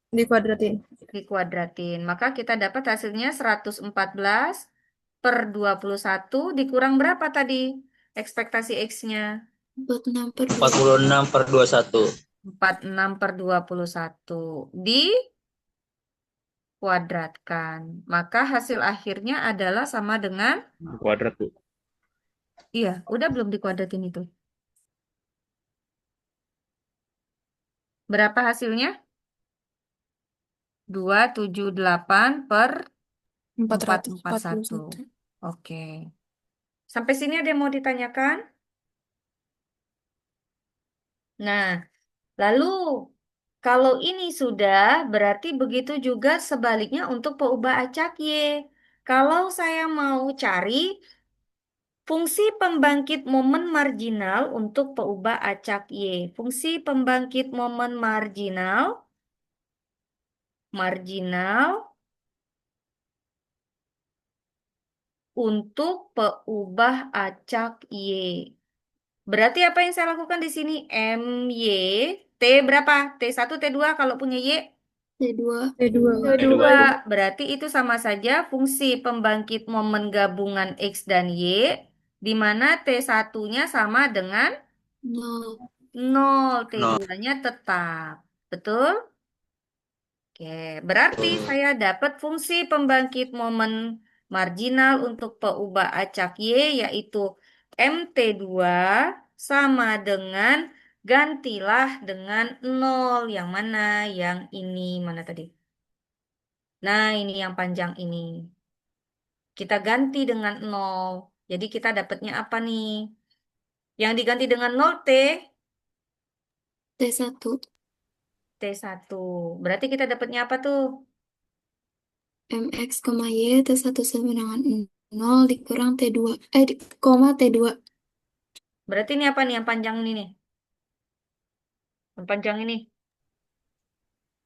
dikuadratin. dikuadratin. Maka kita dapat hasilnya 114/21 dikurang berapa tadi ekspektasi X-nya? 46/21. 46/21 dikuadratkan. Maka hasil akhirnya adalah sama dengan, Kuadrat, Bu. iya, udah belum dikuadratin itu. Berapa hasilnya? 278/441. Oke. Sampai sini ada yang mau ditanyakan? Nah, lalu kalau ini sudah, berarti begitu juga sebaliknya untuk peubah acak Y. Kalau saya mau cari fungsi pembangkit momen marginal untuk peubah acak Y. Fungsi pembangkit momen marginal untuk peubah acak Y. Berarti apa yang saya lakukan di sini? MY, T berapa? T1, T2 kalau punya Y? T2. T2. Berarti itu sama saja fungsi pembangkit momen gabungan X dan Y, di mana T1-nya sama dengan 0, T2-nya tetap. Betul? Oke, berarti saya dapat fungsi pembangkit momen marginal untuk peubah acak Y, yaitu MT2 sama dengan, gantilah dengan 0. Yang mana? Yang ini. Mana tadi? Nah, ini yang panjang ini. Kita ganti dengan 0. Jadi kita dapatnya apa nih? Yang diganti dengan 0, T1. T1. Berarti kita dapatnya apa tuh? MX, Y, T1 sama dengan 0 dikurang T2. T2. Berarti ini apa nih yang panjang ini nih? Yang panjang ini.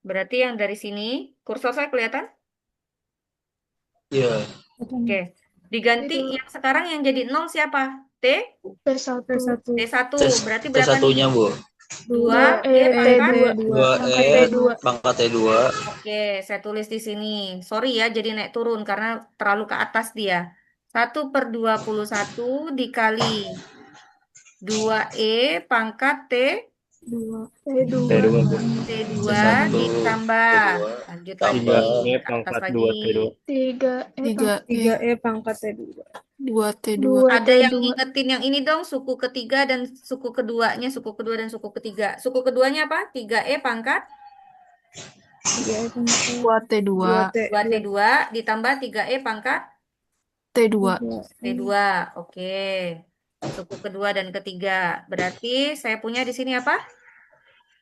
Berarti yang dari sini, kursor saya kelihatan? Iya. Oke. Diganti yang sekarang yang jadi 0 siapa? T1. T1. Berarti berapa T1-nya, nih? Bu. 2E pangkat 2E pangkat T2. Oke, saya tulis di sini. Sorry ya, jadi naik turun karena terlalu ke atas dia. 1/21 dikali 2E pangkat T2. T2 ditambah. Lanjut lagi. E Ke atas pangkat lagi. 2T2. 3E pangkat T2. 2T2. Ada yang ngingetin yang ini dong, suku ketiga dan suku keduanya, suku kedua dan suku ketiga. Suku keduanya apa? 3E pangkat 2T2. 2T2 ditambah 3E pangkat T2. T2. Oke. Suku kedua dan ketiga. Berarti saya punya di sini apa?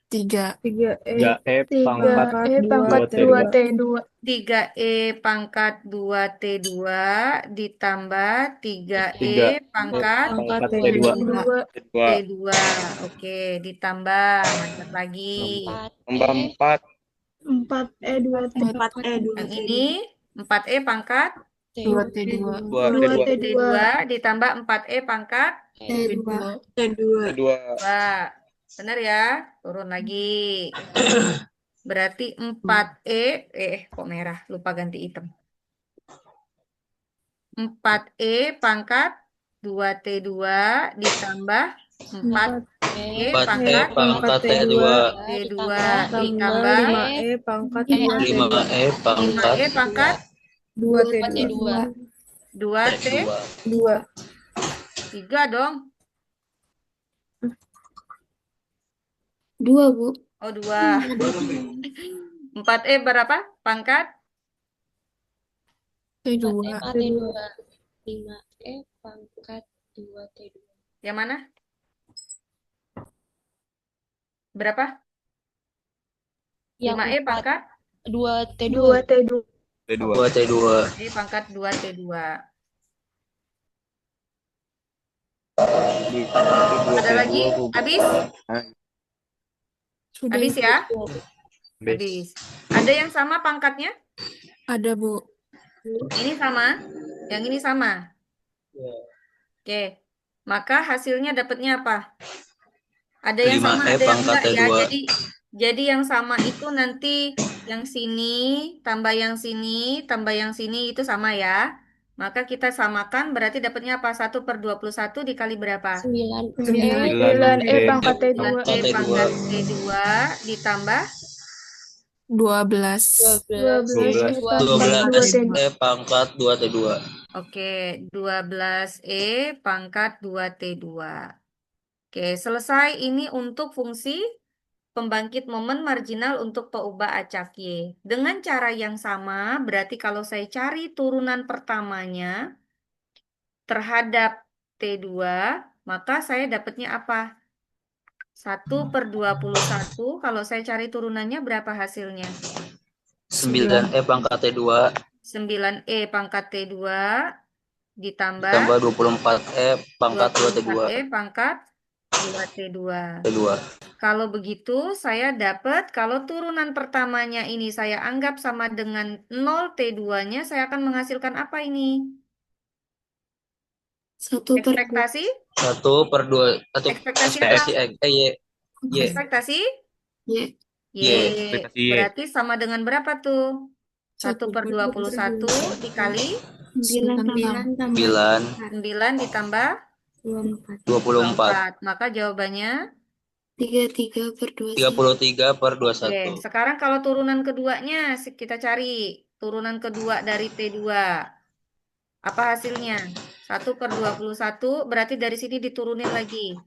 3. 3E pangkat 2T2. 3E pangkat 2T2 ditambah 3E pangkat T2. T2. Oke, ditambah. Lanjut lagi. Tambah 4. 4E2T. Yang ini 4E pangkat 2 T2. 2 T2. T2 ditambah 4E pangkat T2. T2. T2. 2. Benar ya? Turun lagi. Berarti 4E, kok merah? Lupa ganti hitam. 4E pangkat 2T2 ditambah 4E 4E pangkat pangkat T2 T2 Tambah ditambah 5E pangkat 2T2. 5E pangkat 5E pangkat 2T2. 2T3 2. dong. 2, Bu. Oh, 2. 4E berapa? Pangkat T2. 5E pangkat 2T2. yang mana? Berapa? Yang 5E pangkat 2T2. 2T2. T2. 2T2 E pangkat 2T2. Ada lagi? Habis? Sudah Habis Ibu. ya? Habis. Ada yang sama pangkatnya? Ada, Bu. Ini sama? Yang ini sama? Oke. Maka hasilnya dapatnya apa? Ada yang sama, 5E ada yang pangkat enggak ya. T2 Jadi yang sama itu nanti yang sini tambah yang sini tambah yang sini itu sama ya. Maka kita samakan berarti dapatnya apa? 1/21 dikali berapa? 9E 9E pangkat T2. 9E pangkat T2 ditambah 12. 12E 12E pangkat 2T2 Oke, 12E pangkat 2T2. Oke, selesai ini untuk fungsi pembangkit momen marginal untuk peubah acak Y. Dengan cara yang sama, berarti kalau saya cari turunan pertamanya terhadap T2, maka saya dapatnya apa? 1/21. Kalau saya cari turunannya berapa hasilnya? 9E pangkat T2 9E pangkat T2 ditambah ditambah 24E pangkat 2T2 24E pangkat 2T2. T2 Kalau begitu, saya dapat kalau turunan pertamanya ini saya anggap sama dengan 0T2-nya, saya akan menghasilkan apa ini? 1/2. Ekspektasi? 1/2 atau Ekspektasi ekspektasi apa? Y Ekspektasi? Y. Y. Ekspektasi Y. Berarti sama dengan berapa tuh? 1/21 dikali 9 tambah 9 9 ditambah 24. 24 4. Maka jawabannya 33/21. 33/21 Oke, sekarang kalau turunan keduanya kita cari. Turunan kedua dari T2. Apa hasilnya? 1/21 berarti dari sini diturunin lagi.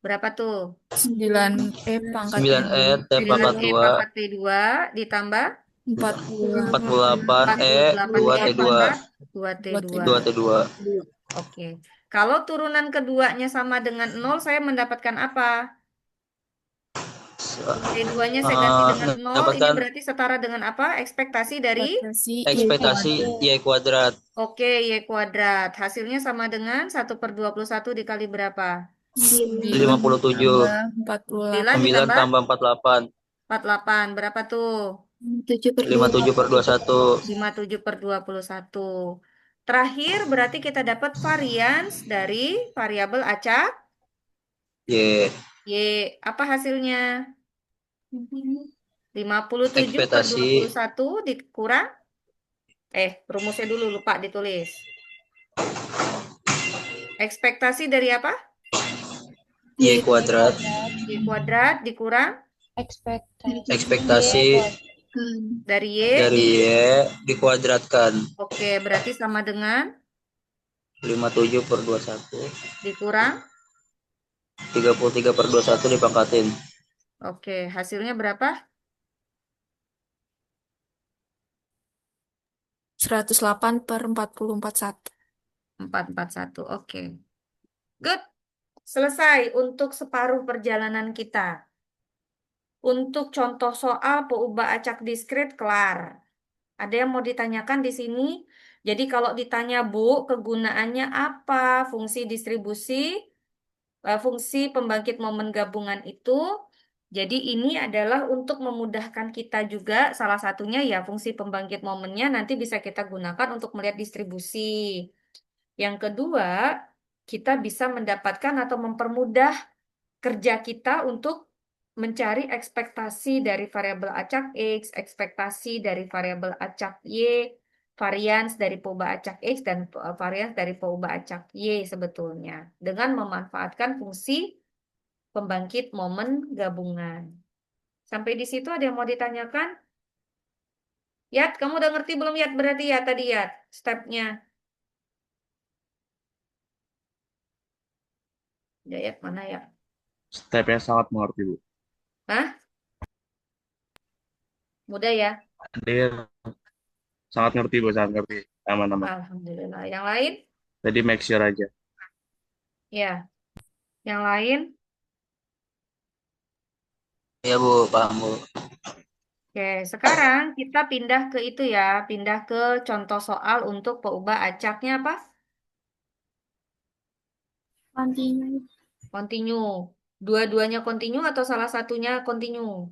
Berapa tuh? 9E pangkat 9E T pangkat 9E 2 pangkat T2 ditambah 48. 48E 48E 2T2 pangkat 2T2. 2T2 Oke. Kalau turunan keduanya sama dengan 0, saya mendapatkan apa? T2-nya saya ganti dengan 0, ini mendapatkan berarti setara dengan apa? Ekspektasi dari? ekspektasi Y kuadrat Oke, Y kuadrat. Hasilnya sama dengan 1/21 dikali berapa? 57 48. 9 9 ditambah tambah 48 48. Berapa tuh? 57/21 57/21. Terakhir berarti kita dapat varians dari variabel acak Y Y. Apa hasilnya? 57/21 ekspektasi dikurang. Rumusnya dulu lupa ditulis. Ekspektasi dari apa? Y kuadrat Y kuadrat dikurang ekspektasi dari Y. dari Y dikuadratkan Oke, berarti sama dengan 57/21 dikurang. 33/21 dipangkatin. Oke, hasilnya berapa? 108/40/41. 441. Oke. Good. Selesai untuk separuh perjalanan kita. Untuk contoh soal peubah acak diskrit kelar. Ada yang mau ditanyakan di sini? Jadi kalau ditanya, Bu, kegunaannya apa? Fungsi distribusi, fungsi pembangkit momen gabungan itu Jadi ini adalah untuk memudahkan kita juga, salah satunya ya fungsi pembangkit momennya nanti bisa kita gunakan untuk melihat distribusi. Yang kedua, kita bisa mendapatkan atau mempermudah kerja kita untuk mencari ekspektasi dari variabel acak X, ekspektasi dari variabel acak Y, varians dari peubah acak X, dan varians dari peubah acak Y sebetulnya. Dengan memanfaatkan fungsi pembangkit momen gabungan. Sampai di situ ada yang mau ditanyakan? Yat, kamu udah ngerti belum Yat berarti ya tadi Yat, stepnya? Ya Yat, mana ya? Stepnya sangat mengerti, Bu. Hah? Mudah ya? Dia sangat ngerti, Bu, sangat ngerti. Aman-aman. Alhamdulillah. Yang lain? Jadi make sure aja. Ya. Yang lain? Ya Bu, paham Bu. Oke, sekarang kita pindah ke itu ya, pindah ke contoh soal untuk peubah acaknya apa? Continue. Continue. Dua-duanya continue atau salah satunya continue?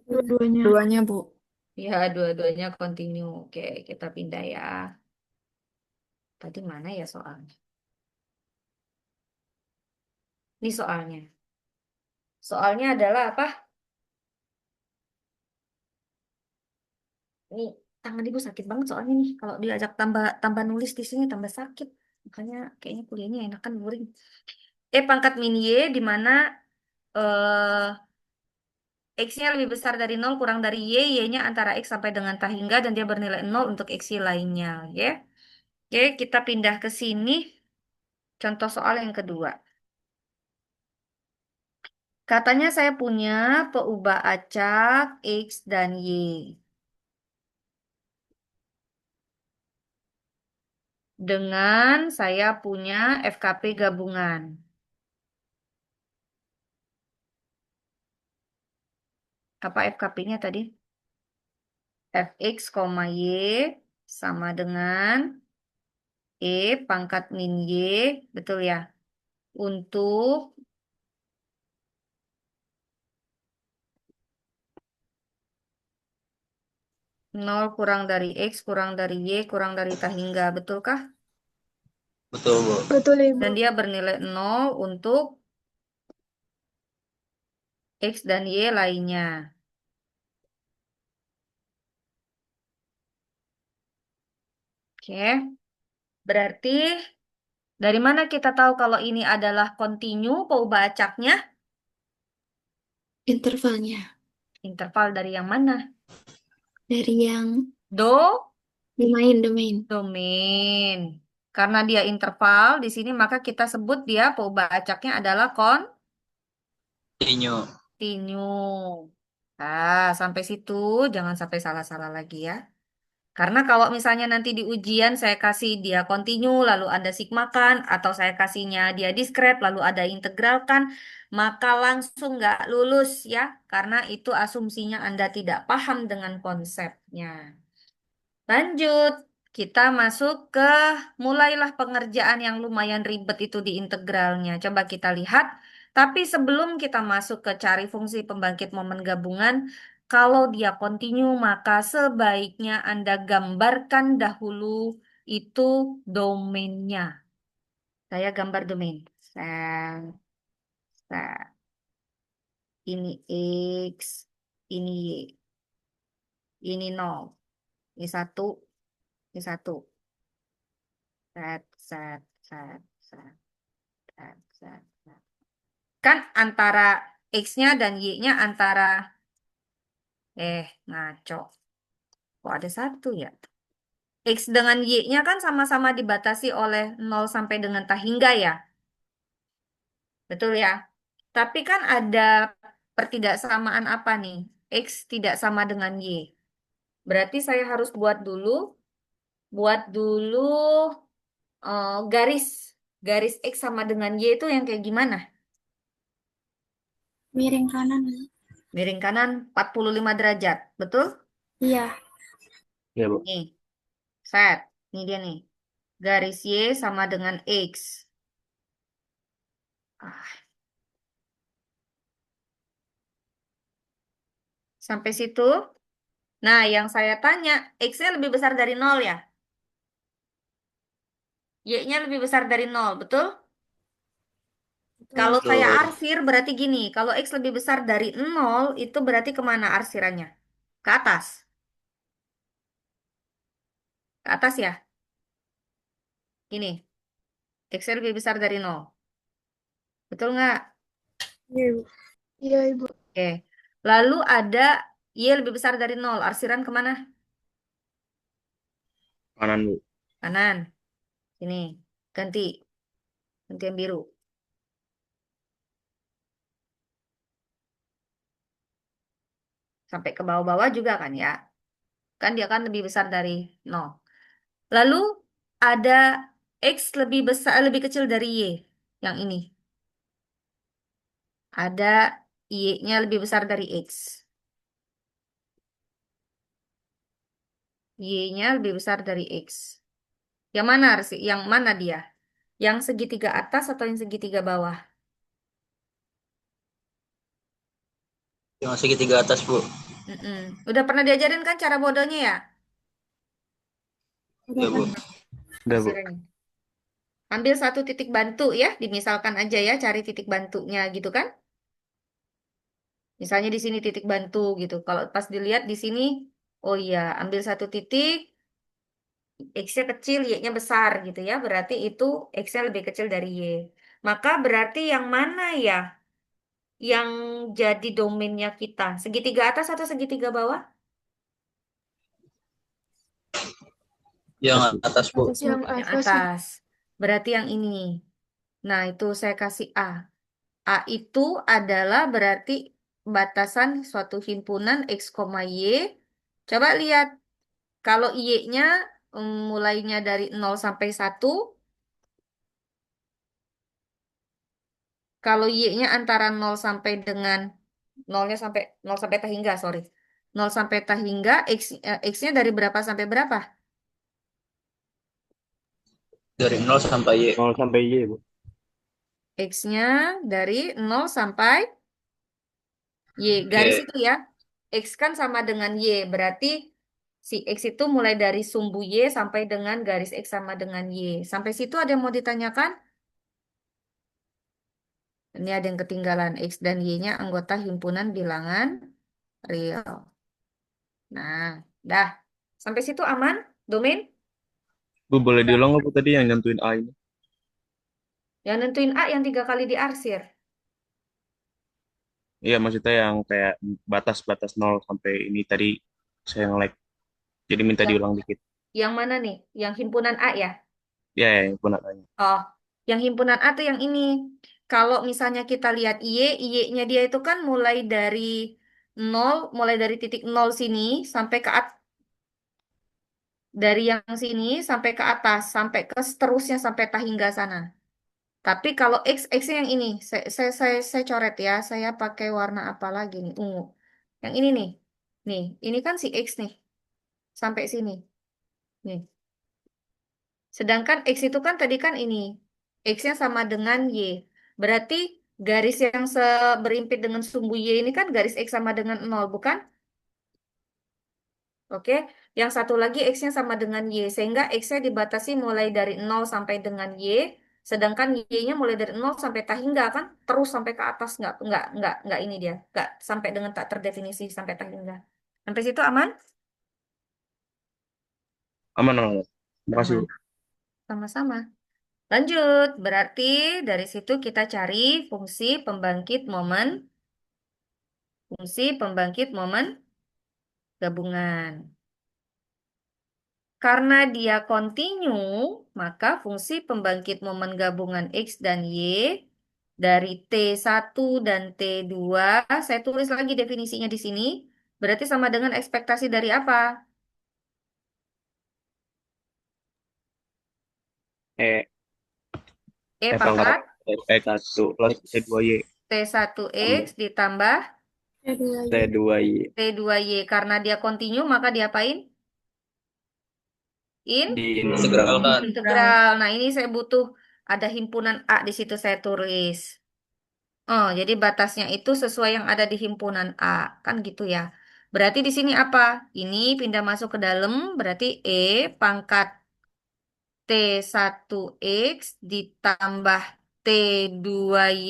Dua-duanya. Duanya, Bu. Ya, dua-duanya continue. Oke, kita pindah ya. Tadi mana ya soalnya? Ini soalnya. Soalnya adalah apa? Ini tangan ibu sakit banget soalnya nih. Kalau diajak tambah tambah nulis di sini tambah sakit. Makanya kayaknya kuliahnya enakan luring. Pangkat min Y di mana X-nya lebih besar dari 0 kurang dari Y, Y-nya antara X sampai dengan tak hingga dan dia bernilai 0 untuk X-Y lainnya. Ya. Oke, kita pindah ke sini. Contoh soal yang kedua. Katanya saya punya peubah acak X dan Y. Dengan saya punya FKP gabungan. Apa FKP-nya tadi? Fx, Y sama dengan pangkat min Y. Betul ya? Untuk 0 kurang dari X, kurang dari Y, kurang dari tak hingga. Betulkah? Betul Bu. Betul Ibu. Dan dia bernilai 0 untuk X dan Y lainnya. Oke. Berarti dari mana kita tahu kalau ini adalah continue peubah acaknya? Intervalnya. Interval dari yang mana? Dari yang Do, domain. domain. Karena dia interval di sini maka kita sebut dia peubah acaknya adalah Continue. continue. Nah, sampai situ jangan sampai salah-salah lagi ya. Karena kalau misalnya nanti di ujian saya kasih dia continue lalu ada sigmakan atau saya kasihnya dia diskret lalu ada integralkan maka langsung nggak lulus ya karena itu asumsinya Anda tidak paham dengan konsepnya. Lanjut, kita masuk ke mulailah pengerjaan yang lumayan ribet itu di integralnya. Coba kita lihat. Tapi sebelum kita masuk ke cari fungsi pembangkit momen gabungan, kalau dia continue maka sebaiknya Anda gambarkan dahulu itu domainnya. Saya gambar domain. Sel, sel. Ini X, ini Y, ini 0, ini 1, ini 1. Set, set, set, set, set, set, set. Kan antara X-nya dan Y-nya antara, ngaco. Kok ada 1 ya? X dengan Y-nya kan sama-sama dibatasi oleh 0 sampai dengan tak hingga ya. Betul ya? Tapi kan ada pertidaksamaan apa nih? X tidak sama dengan Y. Berarti saya harus buat dulu garis. Garis X sama dengan Y itu yang kayak gimana? Miring kanan. Miring kanan 45 derajat. Betul? Iya. Ya, Bu. Nih, set. Ini dia nih. Garis Y sama dengan X. Ah, Sampai situ. Nah, yang saya tanya, X-nya lebih besar dari 0 ya? Y-nya lebih besar dari 0, betul? Kalau saya Betul. arsir berarti gini, kalau X lebih besar dari 0, itu berarti kemana arsirannya? Ke atas. Ke atas ya? Gini, X-nya lebih besar dari 0. Betul nggak? Iya, Ibu. Iya, Ibu. Oke. Lalu ada Y lebih besar dari 0. Arsiran kemana? Kanan, Bu. Kanan. Sini. Ganti. Ganti yang biru. Sampai ke bawah-bawah juga kan ya? Kan dia kan lebih besar dari 0. Lalu ada X lebih besar, lebih kecil dari Y. Yang ini. Ada Y-nya lebih besar dari X. Y-nya lebih besar dari X. Yang mana sih? Yang mana dia? Yang segitiga atas atau yang segitiga bawah? Yang segitiga atas, Bu. Mm-mm. Udah pernah diajarin kan cara bodohnya ya? Iya, Bu. Udah, Bu. Arsiran. Ambil satu titik bantu ya, dimisalkan aja ya, cari titik bantunya gitu kan? Misalnya di sini titik bantu gitu. Kalau pas dilihat di sini, oh iya, ambil satu titik, X-nya kecil, Y-nya besar gitu ya. Berarti itu X-nya lebih kecil dari Y. Maka berarti yang mana ya yang jadi domainnya kita? Segitiga atas atau segitiga bawah? Yang Atas, Bu. atas, Bu. Yang Yang atas, Ibu. atas. Berarti yang ini. Nah, itu saya kasih A. A itu adalah berarti batasan suatu himpunan X, Y. Coba lihat, kalau Y-nya mulainya dari 0 sampai 1, kalau Y-nya antara 0 sampai dengan 0-nya sampai 0 sampai tah hingga, sorry. 0 sampai tah hingga, X-nya dari berapa sampai berapa? Dari 0 sampai Y. 0 sampai Y, Bu. X-nya dari 0 sampai Y. Garis Y. itu ya. X kan sama dengan Y. Berarti si X itu mulai dari sumbu Y sampai dengan garis X sama dengan Y. Sampai situ ada yang mau ditanyakan? Ini ada yang ketinggalan. X dan Y-nya anggota himpunan bilangan real. Nah, dah. Sampai situ aman? Domain? Bu, boleh diulang nggak, Bu, tadi yang nentuin A ini? Yang nentuin A yang 3 kali diarsir. Iya, maksudnya yang kayak batas-batas 0 sampai ini tadi saya nge-lag. Jadi minta Yang, diulang dikit. yang mana nih? Yang himpunan A ya? Ya, ya, ya, benar tanya. Oh, yang himpunan A tuh yang ini. Kalau misalnya kita lihat Y-nya dia itu kan mulai dari 0, mulai dari titik 0 sini sampai ke dari yang sini sampai ke atas, sampai ke seterusnya sampai hingga sana. Tapi kalau X-nya yang ini, saya coret ya, saya pakai warna apa lagi nih? Ungu. Yang ini nih. Nih, ini kan si X nih, sampai sini. Nih. Sedangkan X itu kan tadi kan ini. X-nya sama dengan Y. Berarti garis yang berimpit dengan sumbu Y ini kan garis X sama dengan 0, bukan? Oke. Yang satu lagi X-nya sama dengan Y. Sehingga X-nya dibatasi mulai dari 0 sampai dengan Y. Sedangkan Y-nya mulai dari 0 sampai tak hingga kan. Terus sampai ke atas. Nggak ini dia. Nggak sampai dengan tak terdefinisi sampai tak hingga. Sampai situ aman? Aman, aman. Makasih, Aman. Bu. Sama-sama. Lanjut, berarti dari situ kita cari fungsi pembangkit momen gabungan. Karena dia kontinu, maka fungsi pembangkit momen gabungan X dan Y dari T1 dan T2, saya tulis lagi definisinya di sini, berarti sama dengan ekspektasi dari apa? E, E E pangkat pangkat E1 plus E2Y. T1X ditambah T2Y. T2Y. T2Y. Karena dia kontinu, maka diapain? Di Integralkan. Integral. Nah, ini saya butuh ada himpunan A di situ saya tulis. Oh, jadi batasnya itu sesuai yang ada di himpunan A. Kan gitu ya. Berarti di sini apa? Ini pindah masuk ke dalam, berarti E pangkat T1X ditambah T2Y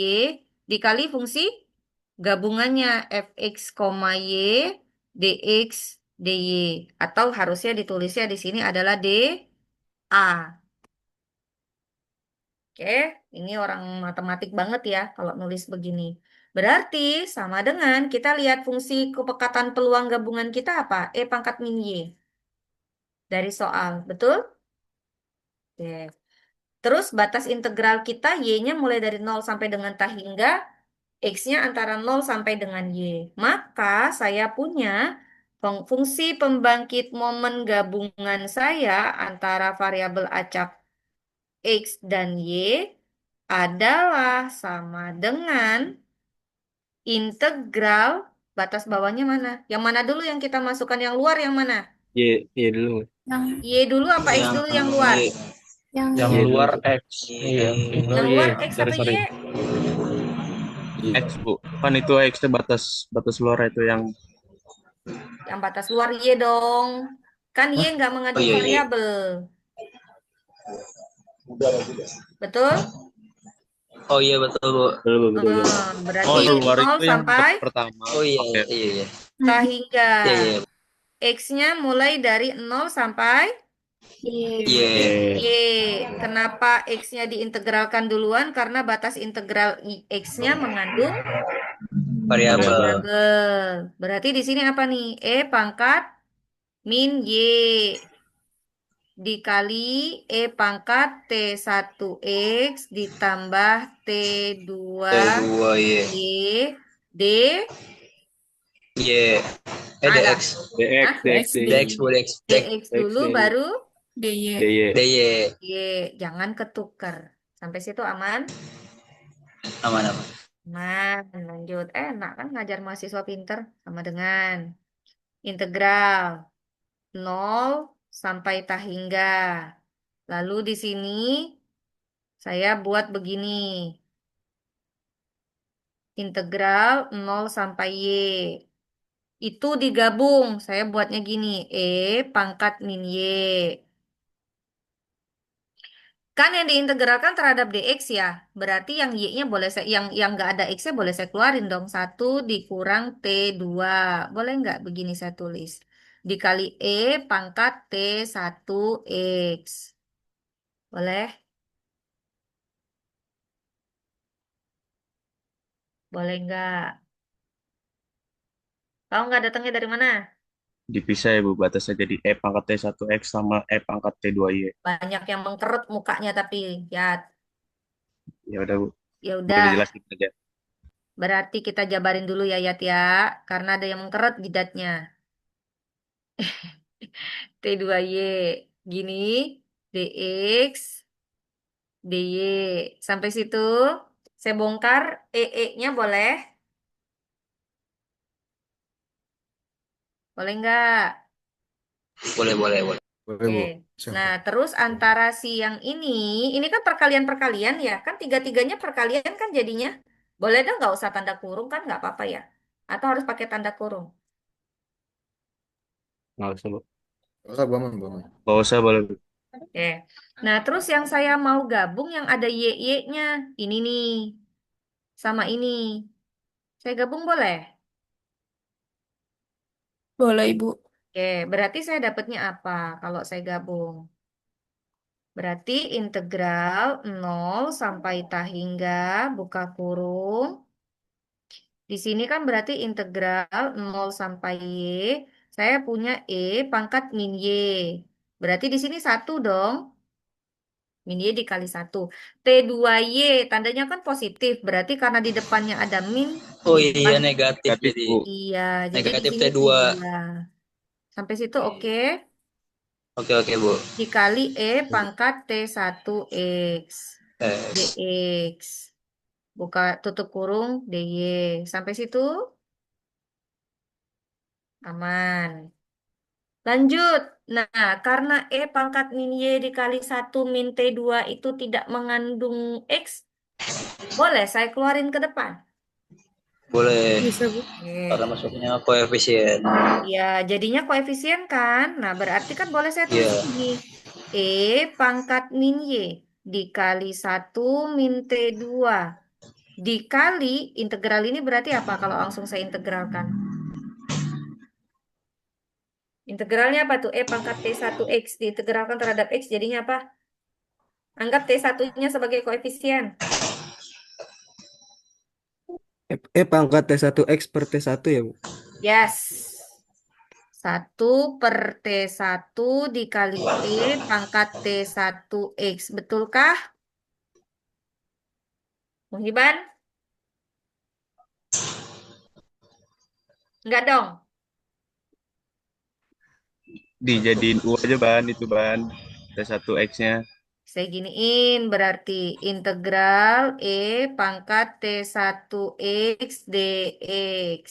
dikali fungsi gabungannya fx, y, dx, dy. Atau harusnya ditulisnya di sini adalah dA. Oke, ini orang matematik banget ya kalau nulis begini. Berarti sama dengan kita lihat fungsi kepekatan peluang gabungan kita apa? E pangkat min Y dari soal, betul? Oke. Terus batas integral kita Y-nya mulai dari 0 sampai dengan tak hingga X-nya antara 0 sampai dengan Y. Maka saya punya fungsi pembangkit momen gabungan saya antara variabel acak X dan Y adalah sama dengan integral batas bawahnya mana? Yang mana dulu yang kita masukkan yang luar yang mana? Y dulu. Yang Y dulu apa X dulu yang luar? Y. yang Yang Y luar dulu. X. Iya. Yang Y. luar X Sorry, apa sorry. Y? X, Bu. Kan itu X itu batas batas luar itu yang Yang batas luar Y dong. Kan Y nggak Oh mengandung iya, iya. variabel. Betul? Oh iya betul, Bu. Betul, Bu, betul, Bu. Berarti Oh, dari luar 0 itu yang sampai pertama. Oh iya, Oke. iya, iya. tak hingga. Iya, iya. X-nya mulai dari 0 sampai Y. Iya. Y. Kenapa X-nya diintegralkan duluan? Karena batas integral X-nya mengandung Variabel. variabel. Berarti di sini apa nih? E pangkat min Y dikali E pangkat T1X ditambah T2Y T2Y. D Y. ada DX. DX, Hah? DX, DX, Bu, DX. DX dulu DX. baru DY. DY. DY. Y. Jangan ketukar. Sampai situ aman? Aman, aman. Aman. Lanjut. Enak kan ngajar mahasiswa pinter sama dengan integral 0 sampai tak hingga. Lalu di sini saya buat begini. Integral 0 sampai Y. Itu digabung. Saya buatnya gini. E pangkat min Y. Kan yang diintegralkan terhadap dx ya. Berarti yang y-nya boleh saya yang nggak ada x-nya boleh saya keluarin dong. 1 dikurang T2. Boleh nggak begini saya tulis? Dikali E pangkat T1X. Boleh? Boleh nggak? Tahu nggak datangnya dari mana? Dipisah ya, Bu. Batasnya jadi E pangkat T1X sama E pangkat T2Y. Banyak yang mengkerut mukanya tapi ya Ya udah, Bu. ya Boleh udah. dijelasin aja. Berarti kita jabarin dulu ya Yat ya, karena ada yang mengkerut jidatnya. T2Y gini, dx, dy. Sampai situ saya bongkar nya boleh? Boleh nggak? Boleh, boleh, boleh. Boleh, Oke. Bu. Nah, terus antara si yang ini kan perkalian-perkalian ya, kan tiga-tiganya perkalian kan jadinya. Boleh dong nggak usah tanda kurung kan nggak apa-apa ya? Atau harus pakai tanda kurung? Nggak usah, Bu. Gak usah, boleh, Bu. Oke. Nah, terus yang saya mau gabung yang ada y-nya. Ini nih. Sama ini. Saya gabung boleh? Boleh, Ibu. Oke, berarti saya dapatnya apa kalau saya gabung? Berarti integral 0 sampai tak hingga, buka kurung. Di sini kan berarti integral 0 sampai y. Saya punya e pangkat min y. Berarti di sini 1 dong. Min y dikali 1. T2y tandanya kan positif. Berarti karena di depannya ada min. Oh di iya, depan negatif Negatif, jadi. Bu. iya, jadi di Negatif sini T2. 3. Sampai situ oke. Oke, oke, Bu. Dikali E pangkat T1X. X. Dx. Buka tutup kurung dy. Sampai situ aman. Lanjut. Nah, karena E pangkat min Y dikali 1 min T2 itu tidak mengandung X, boleh saya keluarin ke depan. Boleh. Bisa, Bu. Oke. Karena masuknya koefisien. Ya, jadinya koefisien kan? Nah, berarti kan boleh saya tulis Iya. begini. E pangkat min Y dikali 1 min T2 dikali integral ini berarti apa kalau langsung saya integralkan? Integralnya apa tuh? E pangkat T1X diintegralkan terhadap X jadinya apa? Anggap T1-nya sebagai koefisien. Pangkat T1X per T1 ya, Bu? Yes. 1/T1 dikali E pangkat T1X. Betulkah? Muhiban? Enggak dong. Dijadiin U aja ban itu ban. T1X-nya. Saya giniin berarti integral E pangkat T1X dx.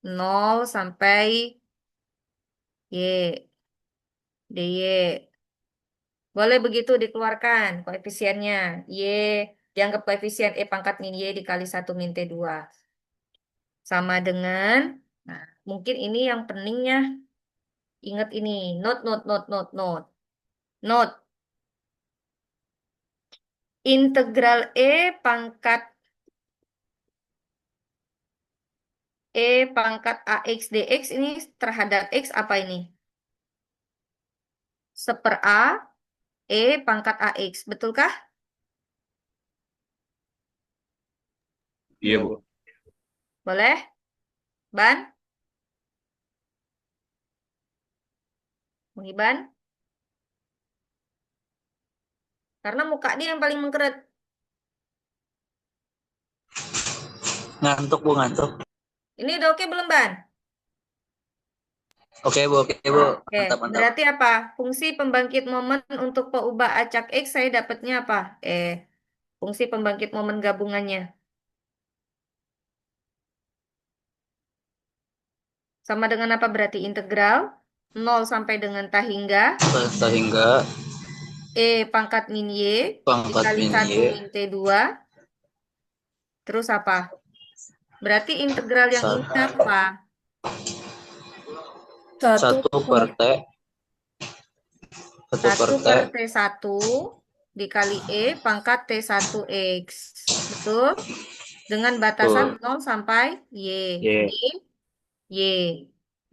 0 sampai Y. dy. Boleh begitu dikeluarkan koefisiennya. Y dianggap koefisien E pangkat min Y dikali 1 min T2. Sama dengan, nah mungkin ini yang pentingnya. Ingat ini, note, note, note, note, note. Note, integral E pangkat AX dx ini terhadap X apa ini? 1/A E pangkat AX, betulkah? Iya, Bu. Boleh? Ban? Muhiban? Karena muka dia yang paling mengkeret. Ngantuk, Bu, ngantuk. Ini udah oke belum, Ban? Oke, Bu, oke, Bu. Oke, Mantap, mantap. berarti apa? Fungsi pembangkit momen untuk peubah acak X saya dapatnya apa? Fungsi pembangkit momen gabungannya. Sama dengan apa berarti integral? 0 sampai dengan tah hingga Sehingga E pangkat min Y pangkat dikali min 1 Y min T2. Terus apa? Berarti integral yang ini apa? 1 per T. 1 per 1 T. per T1 dikali E pangkat T1X. Betul? Dengan batasan Betul. 0 sampai Y. Y. Y.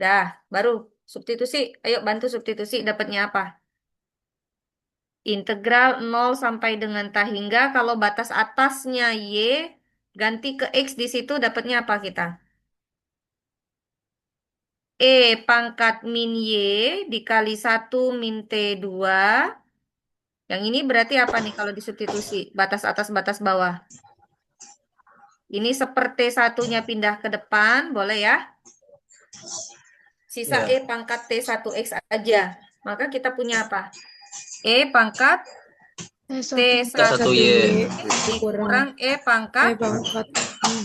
Dah, baru substitusi. Ayo bantu substitusi dapatnya apa? Integral 0 sampai dengan tah hingga kalau batas atasnya Y ganti ke X di situ dapatnya apa kita? E pangkat min Y dikali 1 min T2. Yang ini berarti apa nih kalau disubstitusi? Batas atas, batas bawah. Ini seperti satunya pindah ke depan, boleh ya? Sisa Ya. E pangkat T1X aja. Maka kita punya apa? E pangkat T1Y. dikurang E pangkat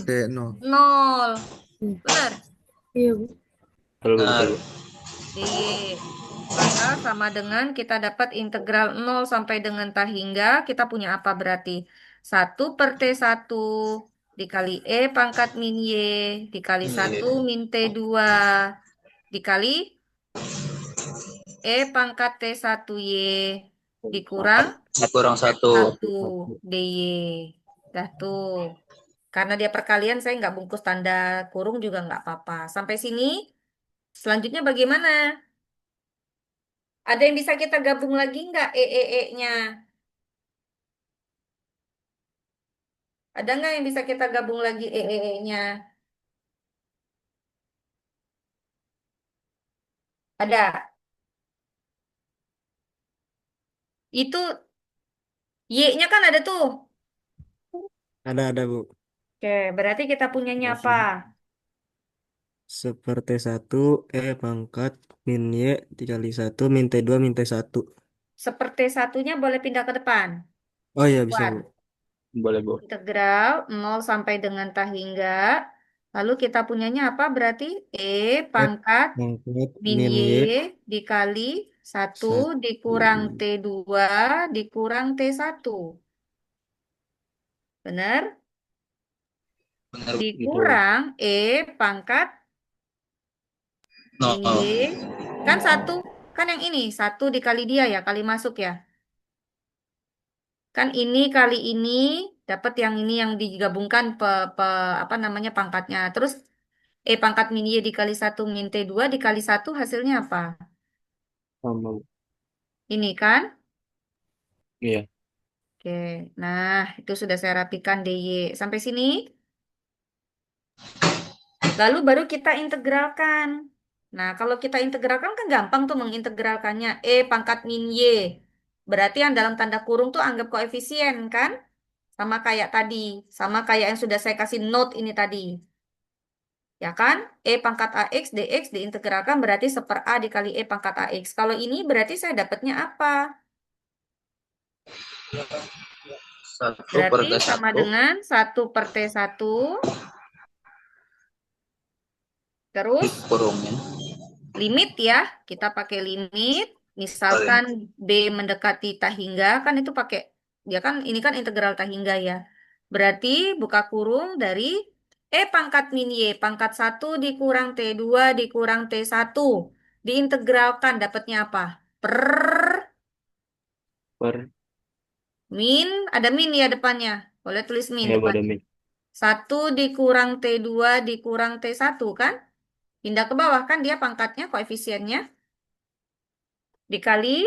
T0. 0. Benar? Iya, Bu. Benar. DY. Maka sama dengan kita dapat integral 0 sampai dengan tah hingga. Kita punya apa berarti? 1/T1 dikali E pangkat min Y dikali 1 min T2 dikali E pangkat T1Y dikurang Dikurang 1. 1 DY. Dah tuh. Karena dia perkalian saya nggak bungkus tanda kurung juga nggak apa-apa. Sampai sini. Selanjutnya bagaimana? Ada yang bisa kita gabung lagi nggak E-nya? Ada nggak yang bisa kita gabung lagi E-nya? Ada. Itu Y-nya kan ada tuh. Ada, Bu. Oke, berarti kita punyanya apa? Seperti 1 E pangkat min Y dikali 1 min T2 min T1. Seperti satunya boleh pindah ke depan. Oh iya, bisa, Buat Bu. Boleh, Bu. integral 0 sampai dengan tah hingga. Lalu kita punyanya apa berarti? E pangkat Pangkat min min Y Y dikali 1 1. dikurang T2 dikurang T1. Benar? Benar gitu. dikurang pangkat min nol. Y. Kan 1. Kan yang ini. 1 dikali dia ya. Kali masuk ya. Kan ini kali ini dapat yang ini yang digabungkan apa namanya pangkatnya. Terus pangkat min Y dikali 1 min T2 dikali 1 hasilnya apa? Sama. Ini kan? Iya. Oke. Nah, itu sudah saya rapikan DY. Sampai sini. Lalu baru kita integralkan. Nah, kalau kita integralkan kan gampang tuh mengintegralkannya. Pangkat min Y. Berarti yang dalam tanda kurung tuh anggap koefisien kan? Sama kayak tadi. Sama kayak yang sudah saya kasih note ini tadi. Ya kan? Pangkat AX dx diintegralkan berarti 1/A dikali pangkat AX. Kalau ini berarti saya dapatnya apa? 1 per Berarti sama T1 dengan 1/T1. Terus dikurungin. limit ya. Kita pakai limit. Misalkan B mendekati tahingga. Kan itu pakai. Ya kan ini kan integral tahingga ya. Berarti buka kurung dari pangkat min Y. Pangkat 1 dikurang T2 dikurang T1. Diintegralkan dapatnya apa? Per Per min. Ada min ya depannya. Boleh tulis min ya depan. pada min. 1 dikurang T2 dikurang T1 kan? Pindah ke bawah kan dia pangkatnya koefisiennya. Dikali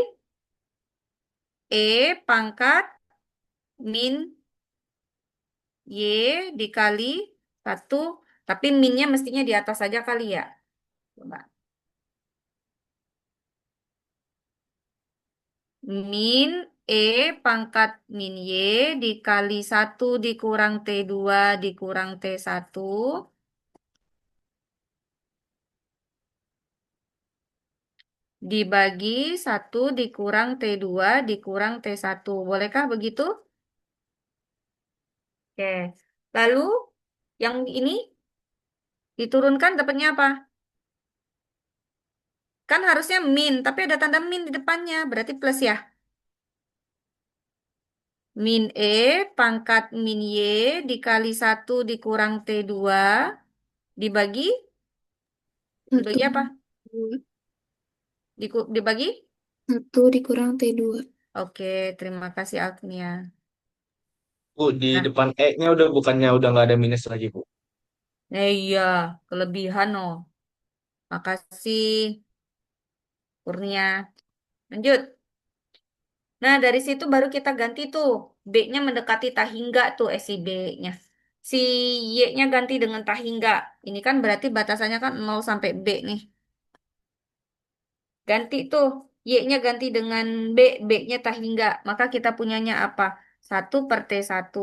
pangkat min Y dikali 1. Tapi minnya mestinya di atas saja kali ya. Coba. Min pangkat min Y dikali 1 dikurang T2 dikurang T1. Dibagi 1 dikurang T2 dikurang T1. Bolehkah begitu? Oke. Lalu yang ini diturunkan dapatnya apa? Kan harusnya min, tapi ada tanda min di depannya. Berarti plus ya. Min pangkat min Y dikali 1 dikurang T2 dibagi dibagi apa? Dibagi? 1 dikurang T2. Oke, terima kasih Agnia. Bu, di Nah, depan E-nya udah bukannya udah nggak ada minus lagi, Bu. iya, kelebihan oh. Makasih Kurnia. Lanjut. Nah, dari situ baru kita ganti tuh. B-nya mendekati tahingga tuh si B-nya. Si Y-nya ganti dengan tahingga. Ini kan berarti batasannya kan 0 sampai B nih. Ganti tuh. Y-nya ganti dengan B. B-nya tahingga. Maka kita punyanya apa? 1/T1.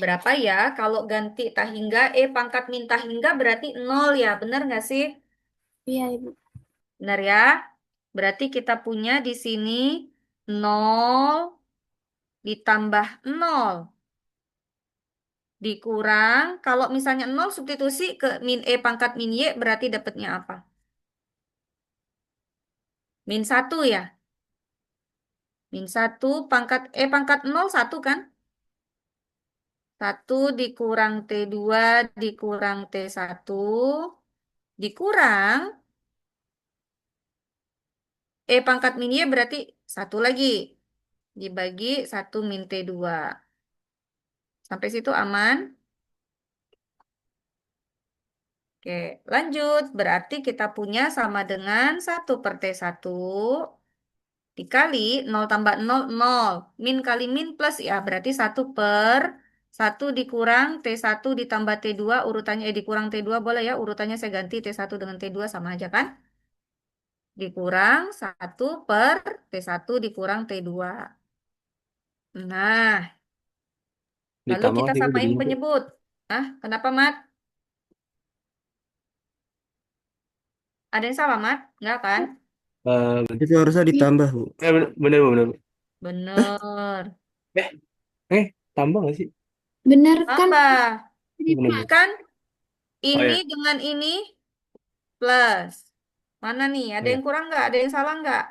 Berapa ya? Kalau ganti tahingga, pangkat min tahingga berarti 0 ya. Benar nggak sih? Iya, Ibu. Benar ya? Berarti kita punya di sini 0 ditambah 0. Dikurang, kalau misalnya 0 substitusi ke min pangkat min Y berarti dapatnya apa? Min 1 ya? Min 1 pangkat pangkat 0 1 kan? 1 dikurang T2 dikurang T1 dikurang pangkat min Y berarti 1 lagi. Dibagi 1 min T2. Sampai situ aman? Oke, lanjut. Berarti kita punya sama dengan 1/T1 dikali 0 tambah 0, 0. Min kali min plus ya, berarti 1/1 dikurang T1 ditambah T2, urutannya dikurang T2 boleh ya, urutannya saya ganti T1 dengan T2 sama aja kan? Dikurang 1/T1 dikurang T2. Nah, lalu Ditambah kita sih Bu samain jadinya. penyebut. Kenapa, Mat? Ada yang salah, Mat? Enggak kan? Itu harusnya ditambah Bu. Bener, Bu, bener, Bu. Bener. Tambah nggak sih? Benar kan? Tambah. Bener, Bu. Kan Oh ini ya, dengan ini plus. Mana nih? oh Ada ya. yang kurang nggak? Ada yang salah nggak?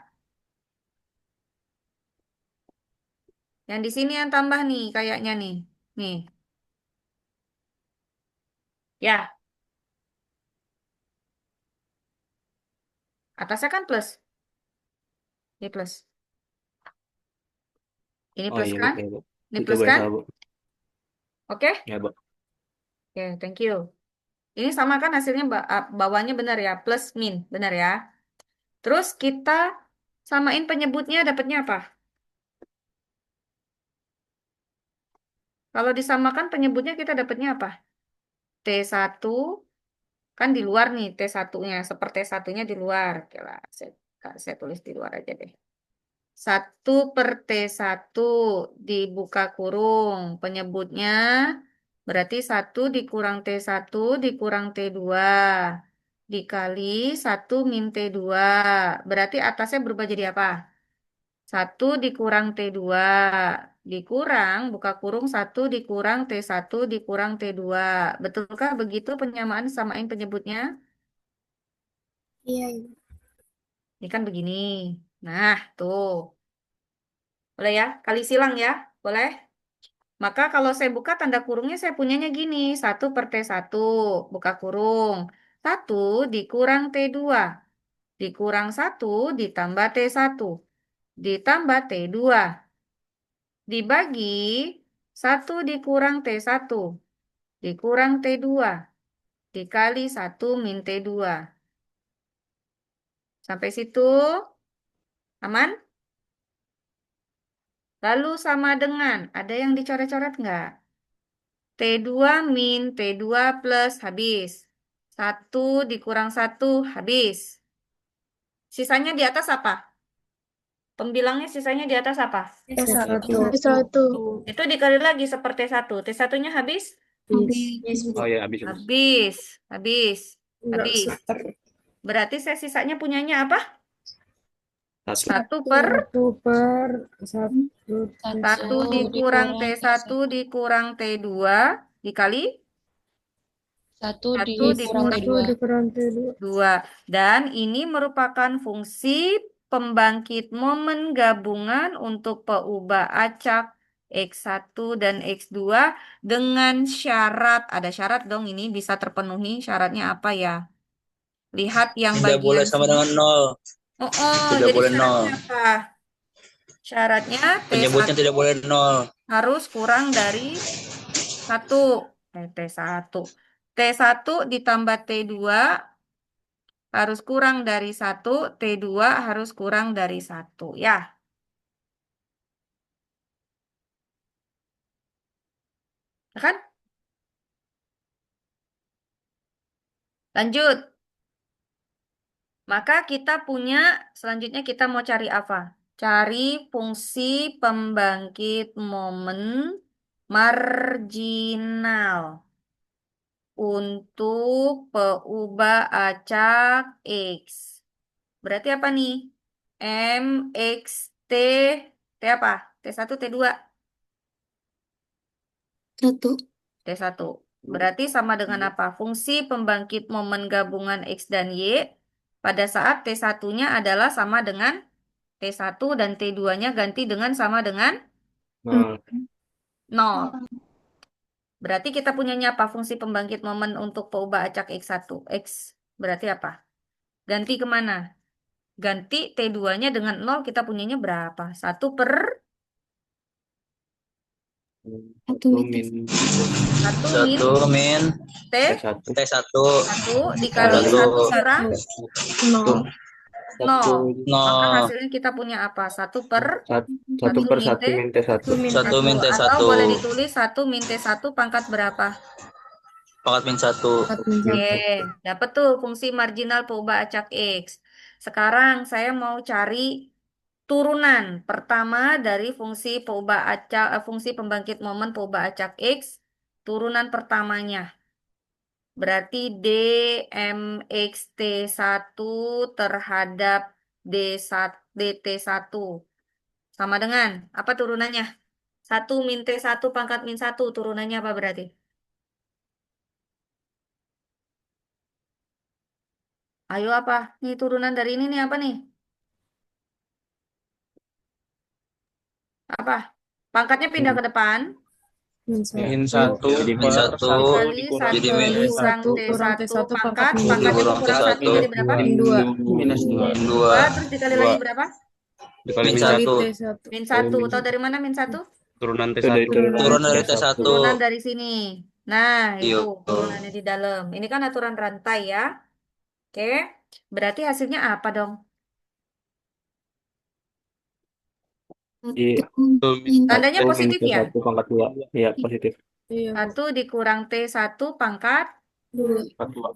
Yang di sini yang tambah nih kayaknya nih. Nih, ya, atasnya kan plus. Ini plus. Ini Oh plus iya, Bu. kan? Ya, Bu. Ini Itu plus boleh kan? salah, Bu. Oke? Ya, Bu. Oke, thank you. Ini sama kan hasilnya bawahnya benar ya, plus min, benar ya. Terus kita samain penyebutnya dapatnya apa? Kalau disamakan penyebutnya kita dapatnya apa? T1 kan di luar nih T1-nya, seperti T1-nya di luar. Oke lah, saya tulis di luar aja deh. 1/T1 dibuka kurung. Penyebutnya berarti 1 dikurang T1 dikurang T2 dikali 1 min T2. Berarti atasnya berubah jadi apa? 1 dikurang T2 dikurang, buka kurung 1 dikurang T1 dikurang T2. Betulkah begitu penyamaan samain penyebutnya? Iya, Ibu. Ini kan begini. Nah, tuh. Boleh ya? Kali silang ya? Boleh? Maka kalau saya buka tanda kurungnya saya punyanya gini. 1/T1. Buka kurung. 1 dikurang T2. Dikurang 1 ditambah T1. Ditambah T2. Dibagi 1 dikurang T1. Dikurang T2. Dikali 1 min T2. Sampai situ aman? Lalu sama dengan, ada yang dicoret-coret nggak? T2 min T2 plus habis. 1 dikurang 1 habis. Sisanya di atas apa? Pembilangnya sisanya di atas apa? T1. T1. Itu dikali lagi seperti T1. T1-nya habis? Habis. Oh iya, habis, Bu. Habis. Habis. Enggak Habis. super. Berarti saya sisanya punyanya apa? 1. 1/1 1 dikurang T1 dikurang T2 dikali 1 1 dikurang dikurang T2. dikurang T2. 2. Dan ini merupakan fungsi pembangkit momen gabungan untuk peubah acak X1 dan X2 dengan syarat, ada syarat dong ini bisa terpenuhi, syaratnya apa ya? Lihat yang Tidak boleh bagian sama sini. dengan 0. Tidak Jadi boleh 0. syaratnya apa? Syaratnya Penyebutnya T1 tidak boleh 0. harus kurang dari 1. T1. T1 ditambah T2 harus kurang dari 1. T2 harus kurang dari 1. Ya, kan? Lanjut. Maka kita punya, selanjutnya kita mau cari apa? Cari fungsi pembangkit momen marginal untuk peubah acak X. Berarti apa nih? MX T, T apa? T1, T2. 1. T1. Berarti sama dengan apa? Fungsi pembangkit momen gabungan X dan Y pada saat T1-nya adalah sama dengan T1 dan T2-nya ganti dengan sama dengan 0. 0. Berarti kita punyanya apa? Fungsi pembangkit momen untuk peubah acak X1. X berarti apa? Ganti kemana? Ganti T2-nya dengan 0 kita punyanya berapa? 1/1 1 min 1 min T T1. T1 1 dikali 1 1 kurang 1. 0. Maka 0. hasilnya kita punya apa? 1/1 min T. 1/1 min T1. 1 min T1. Atau boleh ditulis 1 min T1 pangkat berapa? Pangkat min 1. Oke, dapat tuh fungsi marginal peubah acak X. Sekarang saya mau cari turunan pertama dari fungsi peubah acak, fungsi pembangkit momen peubah acak X, turunan pertamanya. Berarti dmxt1 terhadap dt1 sama dengan apa turunannya? 1 min T1 pangkat min 1 turunannya apa berarti? Ayo apa? Nih turunan dari ini nih apa nih? Apa? Pangkatnya pindah ke depan. Min Min satu. 1 Min per 1 1 Dikali dikurangi jadi 1 min Dikali dikurang satu kurang T1 T1 pangkat pangkat. min Pangkat itu dikurang kurang 1 T1 jadi berapa? Min 2. minus 2 min 2. 2 Terus dikali 2 lagi berapa? dikali min min Dikali 1 1 T1. Min kali 1. min Tahu dari mana min 1? turunan itu dari T1 Turunan turun dari T1 T1 Turunan dari sini. Nah, itu yuk turunannya di dalam. Ini kan aturan rantai ya. Oke. Berarti hasilnya apa dong? iya Tandanya 1 min positif ya? T1 pangkat 2 iya positif Iya, Bu. 1 dikurang T1 pangkat. 2. pangkat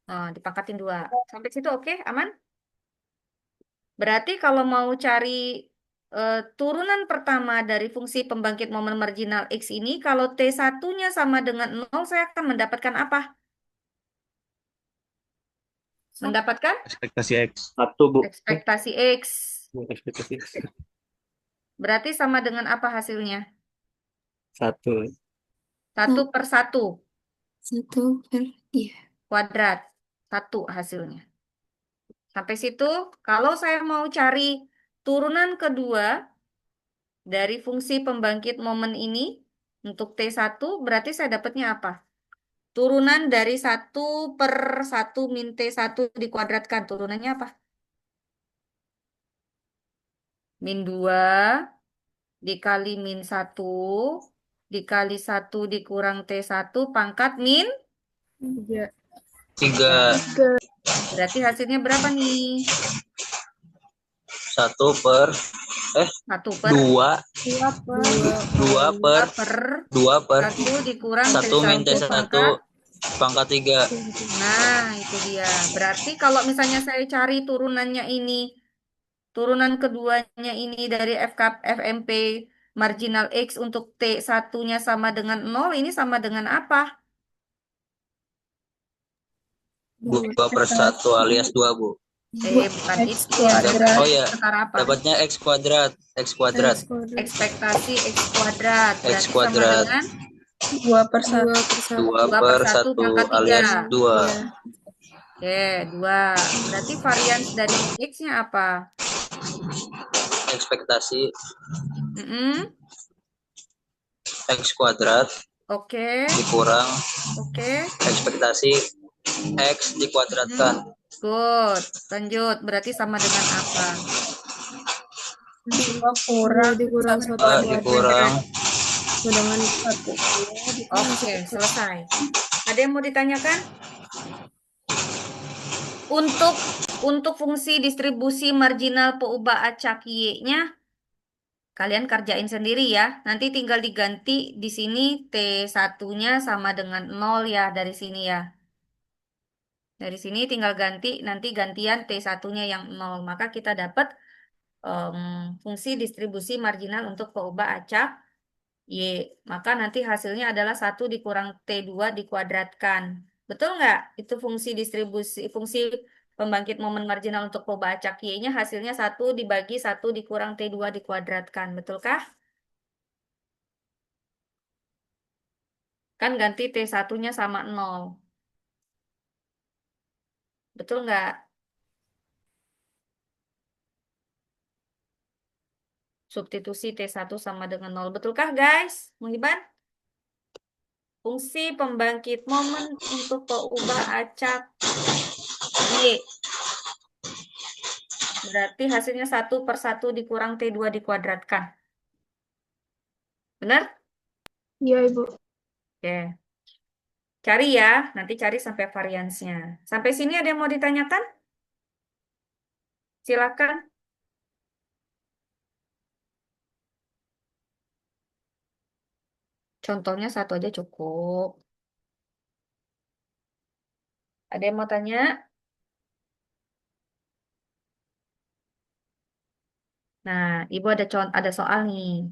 2 Oh, dipangkatin 2. Sampai situ oke? Aman? Berarti kalau mau cari turunan pertama dari fungsi pembangkit momen marginal X ini, kalau T1-nya sama dengan 0, saya akan mendapatkan apa? Mendapatkan ekspektasi X 1 Bu ekspektasi X. ekspektasi Berarti sama dengan apa hasilnya? 1 1 per 1 1 per, iya. kuadrat. 1 hasilnya. Sampai situ, kalau saya mau cari turunan kedua dari fungsi pembangkit momen ini untuk T1, berarti saya dapatnya apa? Turunan dari 1 per 1 min T1 dikuadratkan. Turunannya apa? Min 2 dikali min 1 dikali 1 dikurang T1 pangkat min 3. 3 Berarti hasilnya berapa nih? 1 per 1 per 2 2 per 2 per 2 per 1 dikurang 1 min T1 T1 pangkat. pangkat 3 Nah, itu dia. Berarti kalau misalnya saya cari turunannya ini, turunan keduanya ini dari FMP marginal X untuk T1-nya sama dengan 0, ini sama dengan apa? 2 per 1 alias 2 Bu Bukan itu ya. oh ya Setara apa? dapatnya X kuadrat Ekspektasi X kuadrat. X Berarti sama kuadrat dengan 2 per 1. 2 2 per per 1 1 pangkat 3. alias 2 Oke, 2. Berarti varians dari X-nya apa? ekspektasi Mm-mm. X kuadrat Oke, dikurang oke. ekspektasi X dikuadratkan Good. Lanjut. Berarti sama dengan apa? 2 dikurang 1 dikurang dengan 1. Oke, selesai. Ada yang mau ditanyakan? Untuk fungsi distribusi marginal peubah acak Y-nya, kalian kerjain sendiri ya. Nanti tinggal diganti di sini T1-nya sama dengan 0 ya dari sini ya. Dari sini tinggal ganti, nanti gantian T1-nya yang 0. Maka kita dapat fungsi distribusi marginal untuk peubah acak Y. Maka nanti hasilnya adalah 1 dikurang T2 dikuadratkan. Betul nggak? Itu fungsi distribusi, fungsi pembangkit momen marginal untuk peubah acak Y-nya hasilnya 1 dibagi 1 dikurang T2 dikuadratkan. Betulkah? Kan ganti T1-nya sama 0. Betul nggak? Substitusi T1 sama dengan 0. Betulkah guys? Muhiban? Fungsi pembangkit momen untuk peubah acak Y. Berarti hasilnya 1 per 1 dikurang T2 dikuadratkan. Benar? Iya, Ibu. Oke. Cari ya, nanti cari sampai variansnya. Sampai sini ada yang mau ditanyakan? Silakan. Contohnya 1 aja cukup. Ada yang mau tanya? Nah, Ibu ada soal nih.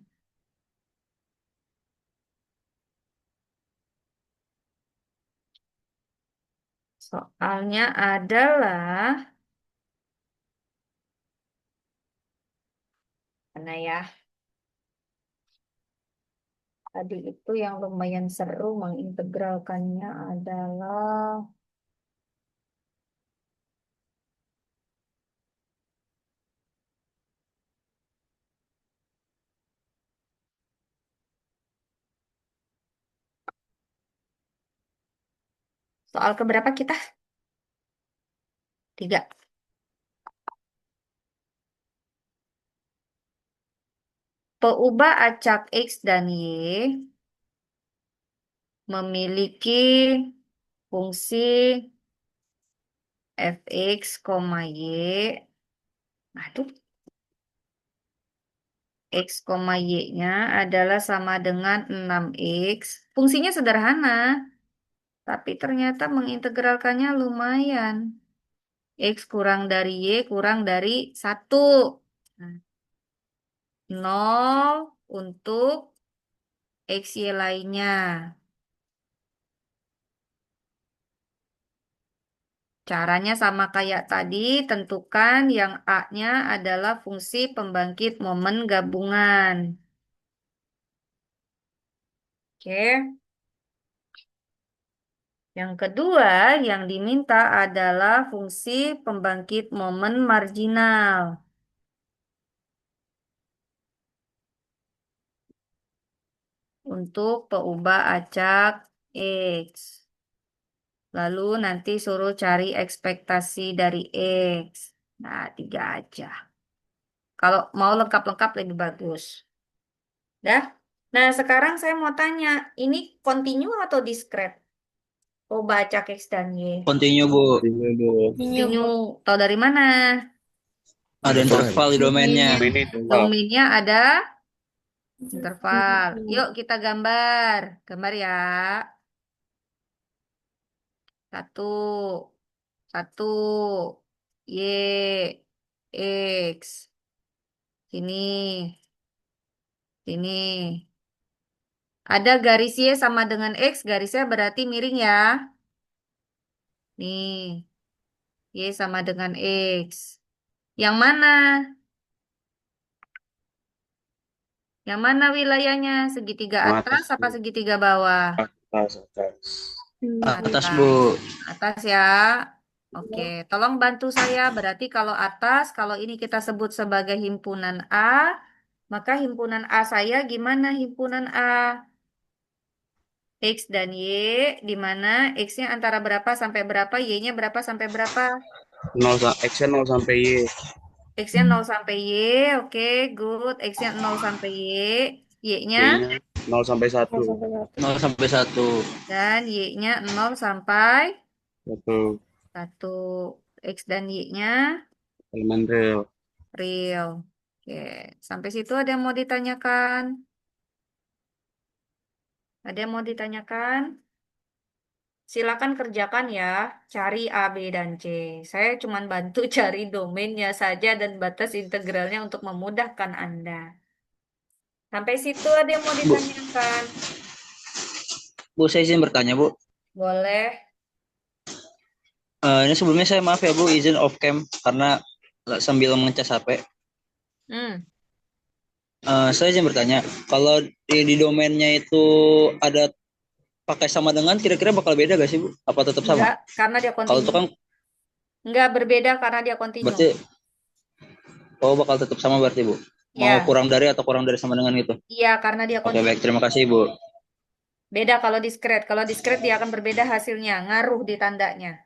Soalnya adalah mana ya? Tadi itu yang lumayan seru mengintegralkannya adalah Soal keberapa kita? 3. Peubah acak X dan Y memiliki fungsi fx, y. Aduh, x, y-nya adalah sama dengan 6x. Fungsinya sederhana, tapi ternyata mengintegralkannya lumayan. X kurang dari y kurang dari 1. 0 untuk x, y lainnya. Caranya sama kayak tadi, tentukan yang A-nya adalah fungsi pembangkit momen gabungan. Oke. Yang kedua yang diminta adalah fungsi pembangkit momen marginal. Untuk peubah acak X. Lalu nanti suruh cari ekspektasi dari X. Nah, 3 aja. Kalau mau lengkap-lengkap lebih bagus. Dah? Nah, sekarang saya mau tanya, ini continue atau discrete? Peubah acak X dan Y. Continue, Bu. Continue, Bu. Continue. Tahu dari mana? Ada interval di domainnya. Ini tunggal. Domainnya ada interval. Yuk kita gambar. Gambar ya. 1, 1, Y, X. Sini, sini. Ada garis Y sama dengan X, garisnya berarti miring ya. Nih, Y sama dengan X. Yang mana? Yang mana wilayahnya? Segitiga Yang atas atas, apa Bu. segitiga bawah? Atas. Atas, Bu. Atas ya. Oke, tolong bantu saya. Berarti kalau atas, kalau ini kita sebut sebagai himpunan A, maka himpunan A saya gimana himpunan A? X dan Y, di mana X-nya antara berapa sampai berapa, Y-nya berapa sampai berapa? 0, X-nya 0 sampai Y. X-nya 0 sampai Y, oke, good. X-nya 0 sampai Y, Y-nya, Y-nya 0 sampai 1. 0 sampai 1. dan Y-nya 0 sampai 1. 1. X dan Y-nya Elemen real. real. Oke, sampai situ ada yang mau ditanyakan? Ada yang mau ditanyakan? Silakan kerjakan ya, cari A, B, dan C. Saya cuma bantu cari domainnya saja dan batas integralnya untuk memudahkan Anda. Sampai situ ada yang mau Bu, ditanyakan? Bu, saya izin bertanya, Bu. Boleh. Ini sebelumnya saya maaf ya, Bu, izin off cam karena sambil mengecas HP. Hmm. Saya izin bertanya, kalau di domainnya itu ada pakai sama dengan, kira-kira bakal beda gak sih, Bu? Apa tetap sama? Enggak, karena dia Kalau itu continue. kan Enggak berbeda karena dia continue. berarti, oh bakal tetap sama berarti, Bu? Mau Ya, kurang dari atau kurang dari sama dengan gitu? iya karena dia Oke, continue. baik. Terima kasih, Bu. Beda kalau discrete. Kalau discrete dia akan berbeda hasilnya, ngaruh di tandanya.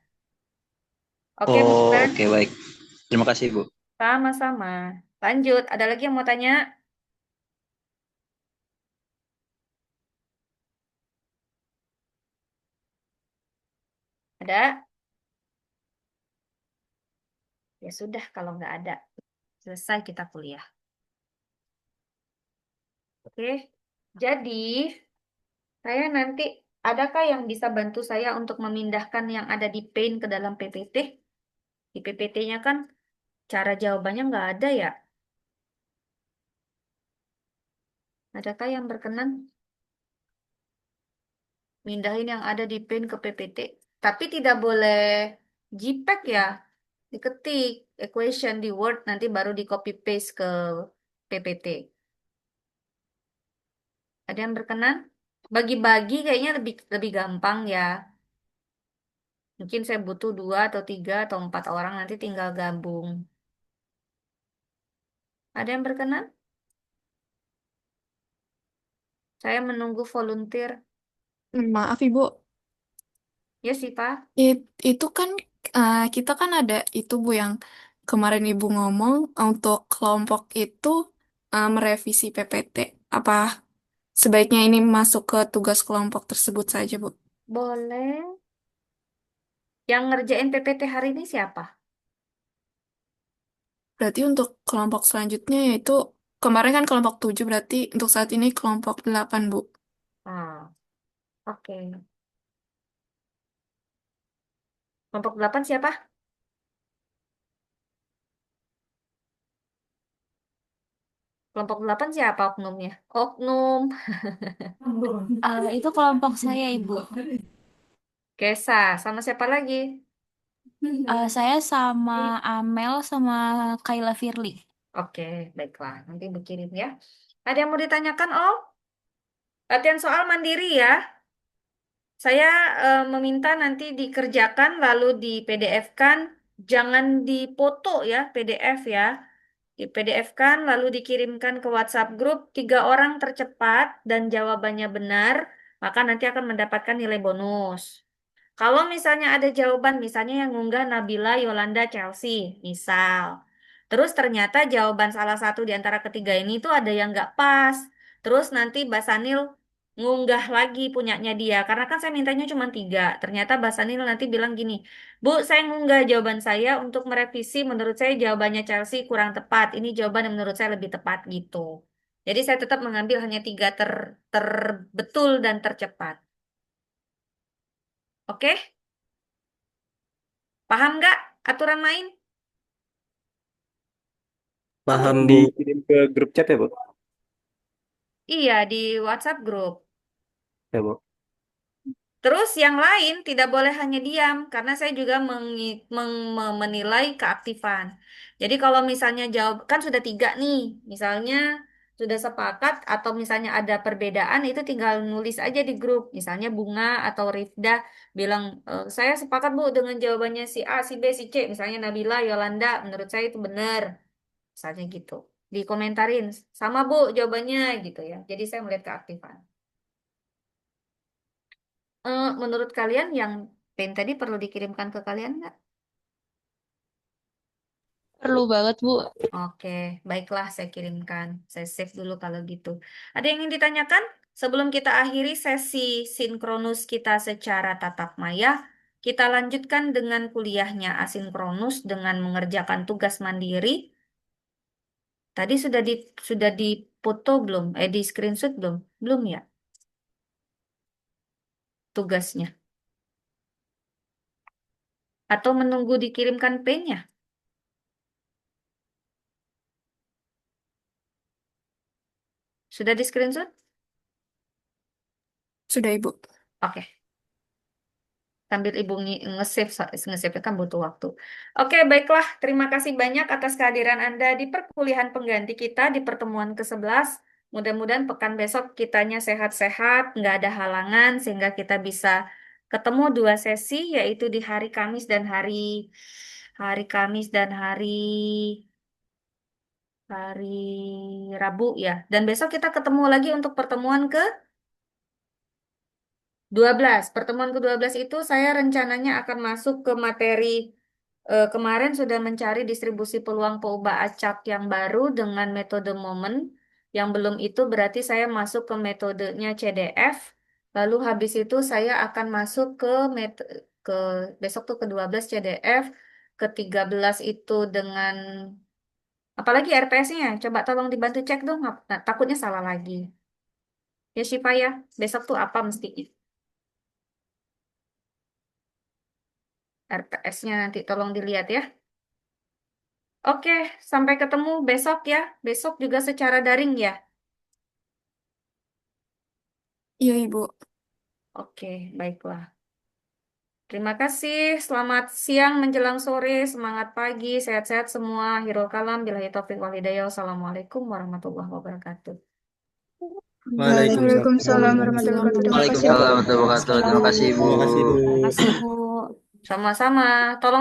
Oke, Oh, bukan? oke, baik. Terima kasih, Bu. Sama-sama. Lanjut, ada lagi yang mau tanya? Ada? Ya sudah, kalau nggak ada. Selesai kita kuliah. Oke, jadi saya nanti, adakah yang bisa bantu saya untuk memindahkan yang ada di Paint ke dalam PPT? Di PPT-nya kan cara jawabannya nggak ada ya? Adakah yang berkenan mindahin yang ada di Paint ke PPT? Tapi tidak boleh JPEG ya. Diketik equation di Word, nanti baru di copy paste ke PPT. Ada yang berkenan? Bagi-bagi kayaknya lebih lebih gampang ya. Mungkin saya butuh 2 atau 3 atau 4 orang, nanti tinggal gabung. Ada yang berkenan? Saya menunggu volunteer. Maaf, Ibu. Ya sih, Pak. Itu kan kita kan ada itu Bu yang kemarin Ibu ngomong untuk kelompok itu merevisi PPT. Apa sebaiknya ini masuk ke tugas kelompok tersebut saja, Bu? Boleh. Yang ngerjain PPT hari ini siapa? Berarti untuk kelompok selanjutnya yaitu kemarin kan kelompok 7 berarti untuk saat ini kelompok 8, Bu. Ah, oke. Kelompok 8 siapa? Kelompok 8 siapa oknumnya? Oknum. Itu kelompok saya, Ibu. Kesa. Sama siapa lagi? Saya sama Amel sama Kayla Firly. Oke, baiklah. Nanti berkirim ya. Ada yang mau ditanyakan, Om? Latihan soal mandiri ya. Saya meminta nanti dikerjakan lalu di PDF-kan. Jangan dipoto ya, PDF ya. Di PDF-kan lalu dikirimkan ke WhatsApp grup. 3 orang tercepat dan jawabannya benar, maka nanti akan mendapatkan nilai bonus. Kalau misalnya ada jawaban, misalnya yang ngunggah Nabila, Yolanda, Chelsea, misal. Terus ternyata jawaban salah satu di antara ketiga ini tuh ada yang nggak pas. Terus nanti Mbak Sanil ngunggah lagi punyanya dia. Karena kan saya mintanya cuma 3. Ternyata Mbak Sanil nanti bilang gini, Bu, saya ngunggah jawaban saya untuk merevisi. Menurut saya jawabannya Chelsea kurang tepat. Ini jawaban yang menurut saya lebih tepat gitu. Jadi saya tetap mengambil hanya 3 terbetul dan tercepat. Oke? Paham nggak aturan main? Paham, Bu. Dikirim ke grup chat ya, Bu? Iya, di WhatsApp grup. Ya, Bu. Terus yang lain tidak boleh hanya diam, karena saya juga menilai keaktifan. Jadi kalau misalnya jawab, kan sudah 3 nih, misalnya sudah sepakat atau misalnya ada perbedaan, itu tinggal nulis aja di grup. Misalnya Bunga atau Rifda bilang, saya sepakat Bu dengan jawabannya si A, si B, si C. Misalnya Nabila, Yolanda, menurut saya itu benar. Misalnya gitu. Dikomentarin, sama Bu jawabannya gitu ya. Jadi saya melihat keaktifan. Menurut kalian yang PIN tadi perlu dikirimkan ke kalian nggak? Perlu banget, Bu. Oke, baiklah saya kirimkan. Saya save dulu kalau gitu. Ada yang ingin ditanyakan? Sebelum kita akhiri sesi sinkronus kita secara tatap maya, kita lanjutkan dengan kuliahnya asinkronus dengan mengerjakan tugas mandiri. Tadi sudah dipoto belum? Di screenshot belum? Belum ya tugasnya? Atau menunggu dikirimkan PIN-nya? Sudah di screenshot? Sudah, Ibu. Oke. Sambil ibu nge-save, nge-save kan butuh waktu. Oke, baiklah. Terima kasih banyak atas kehadiran Anda di perkuliahan pengganti kita di pertemuan ke-11. Mudah-mudahan pekan besok kitanya sehat-sehat, nggak ada halangan, sehingga kita bisa ketemu 2 sesi, yaitu di hari Kamis dan hari Kamis dan hari Rabu ya. Dan besok kita ketemu lagi untuk pertemuan ke 12. Pertemuan ke-12 itu saya rencananya akan masuk ke materi kemarin sudah mencari distribusi peluang POBA acak yang baru dengan metode momen. Yang belum itu berarti saya masuk ke metodenya CDF. Lalu habis itu saya akan masuk ke besok tuh ke-12 CDF, ke-13 itu dengan apalagi RPS-nya. Coba tolong dibantu cek dong. Nah, takutnya salah lagi. Ya Syifa ya, besok tuh apa mestinya? RPS-nya nanti tolong dilihat ya. Oke, sampai ketemu besok ya. Besok juga secara daring ya. Iya, Ibu. Oke, baiklah. Terima kasih. Selamat siang menjelang sore. Semangat pagi. Sehat-sehat semua. Hirul kalam. Billahi taufiq wal hidayah. Wassalamualaikum warahmatullahi wabarakatuh. Waalaikumsalam warahmatullahi wabarakatuh. Terima kasih, Bu. Waalaikumsalam warahmatullahi wabarakatuh. Terima kasih, Ibu. Terima kasih, Bu. Terima kasih, Bu. Sama-sama. Tolong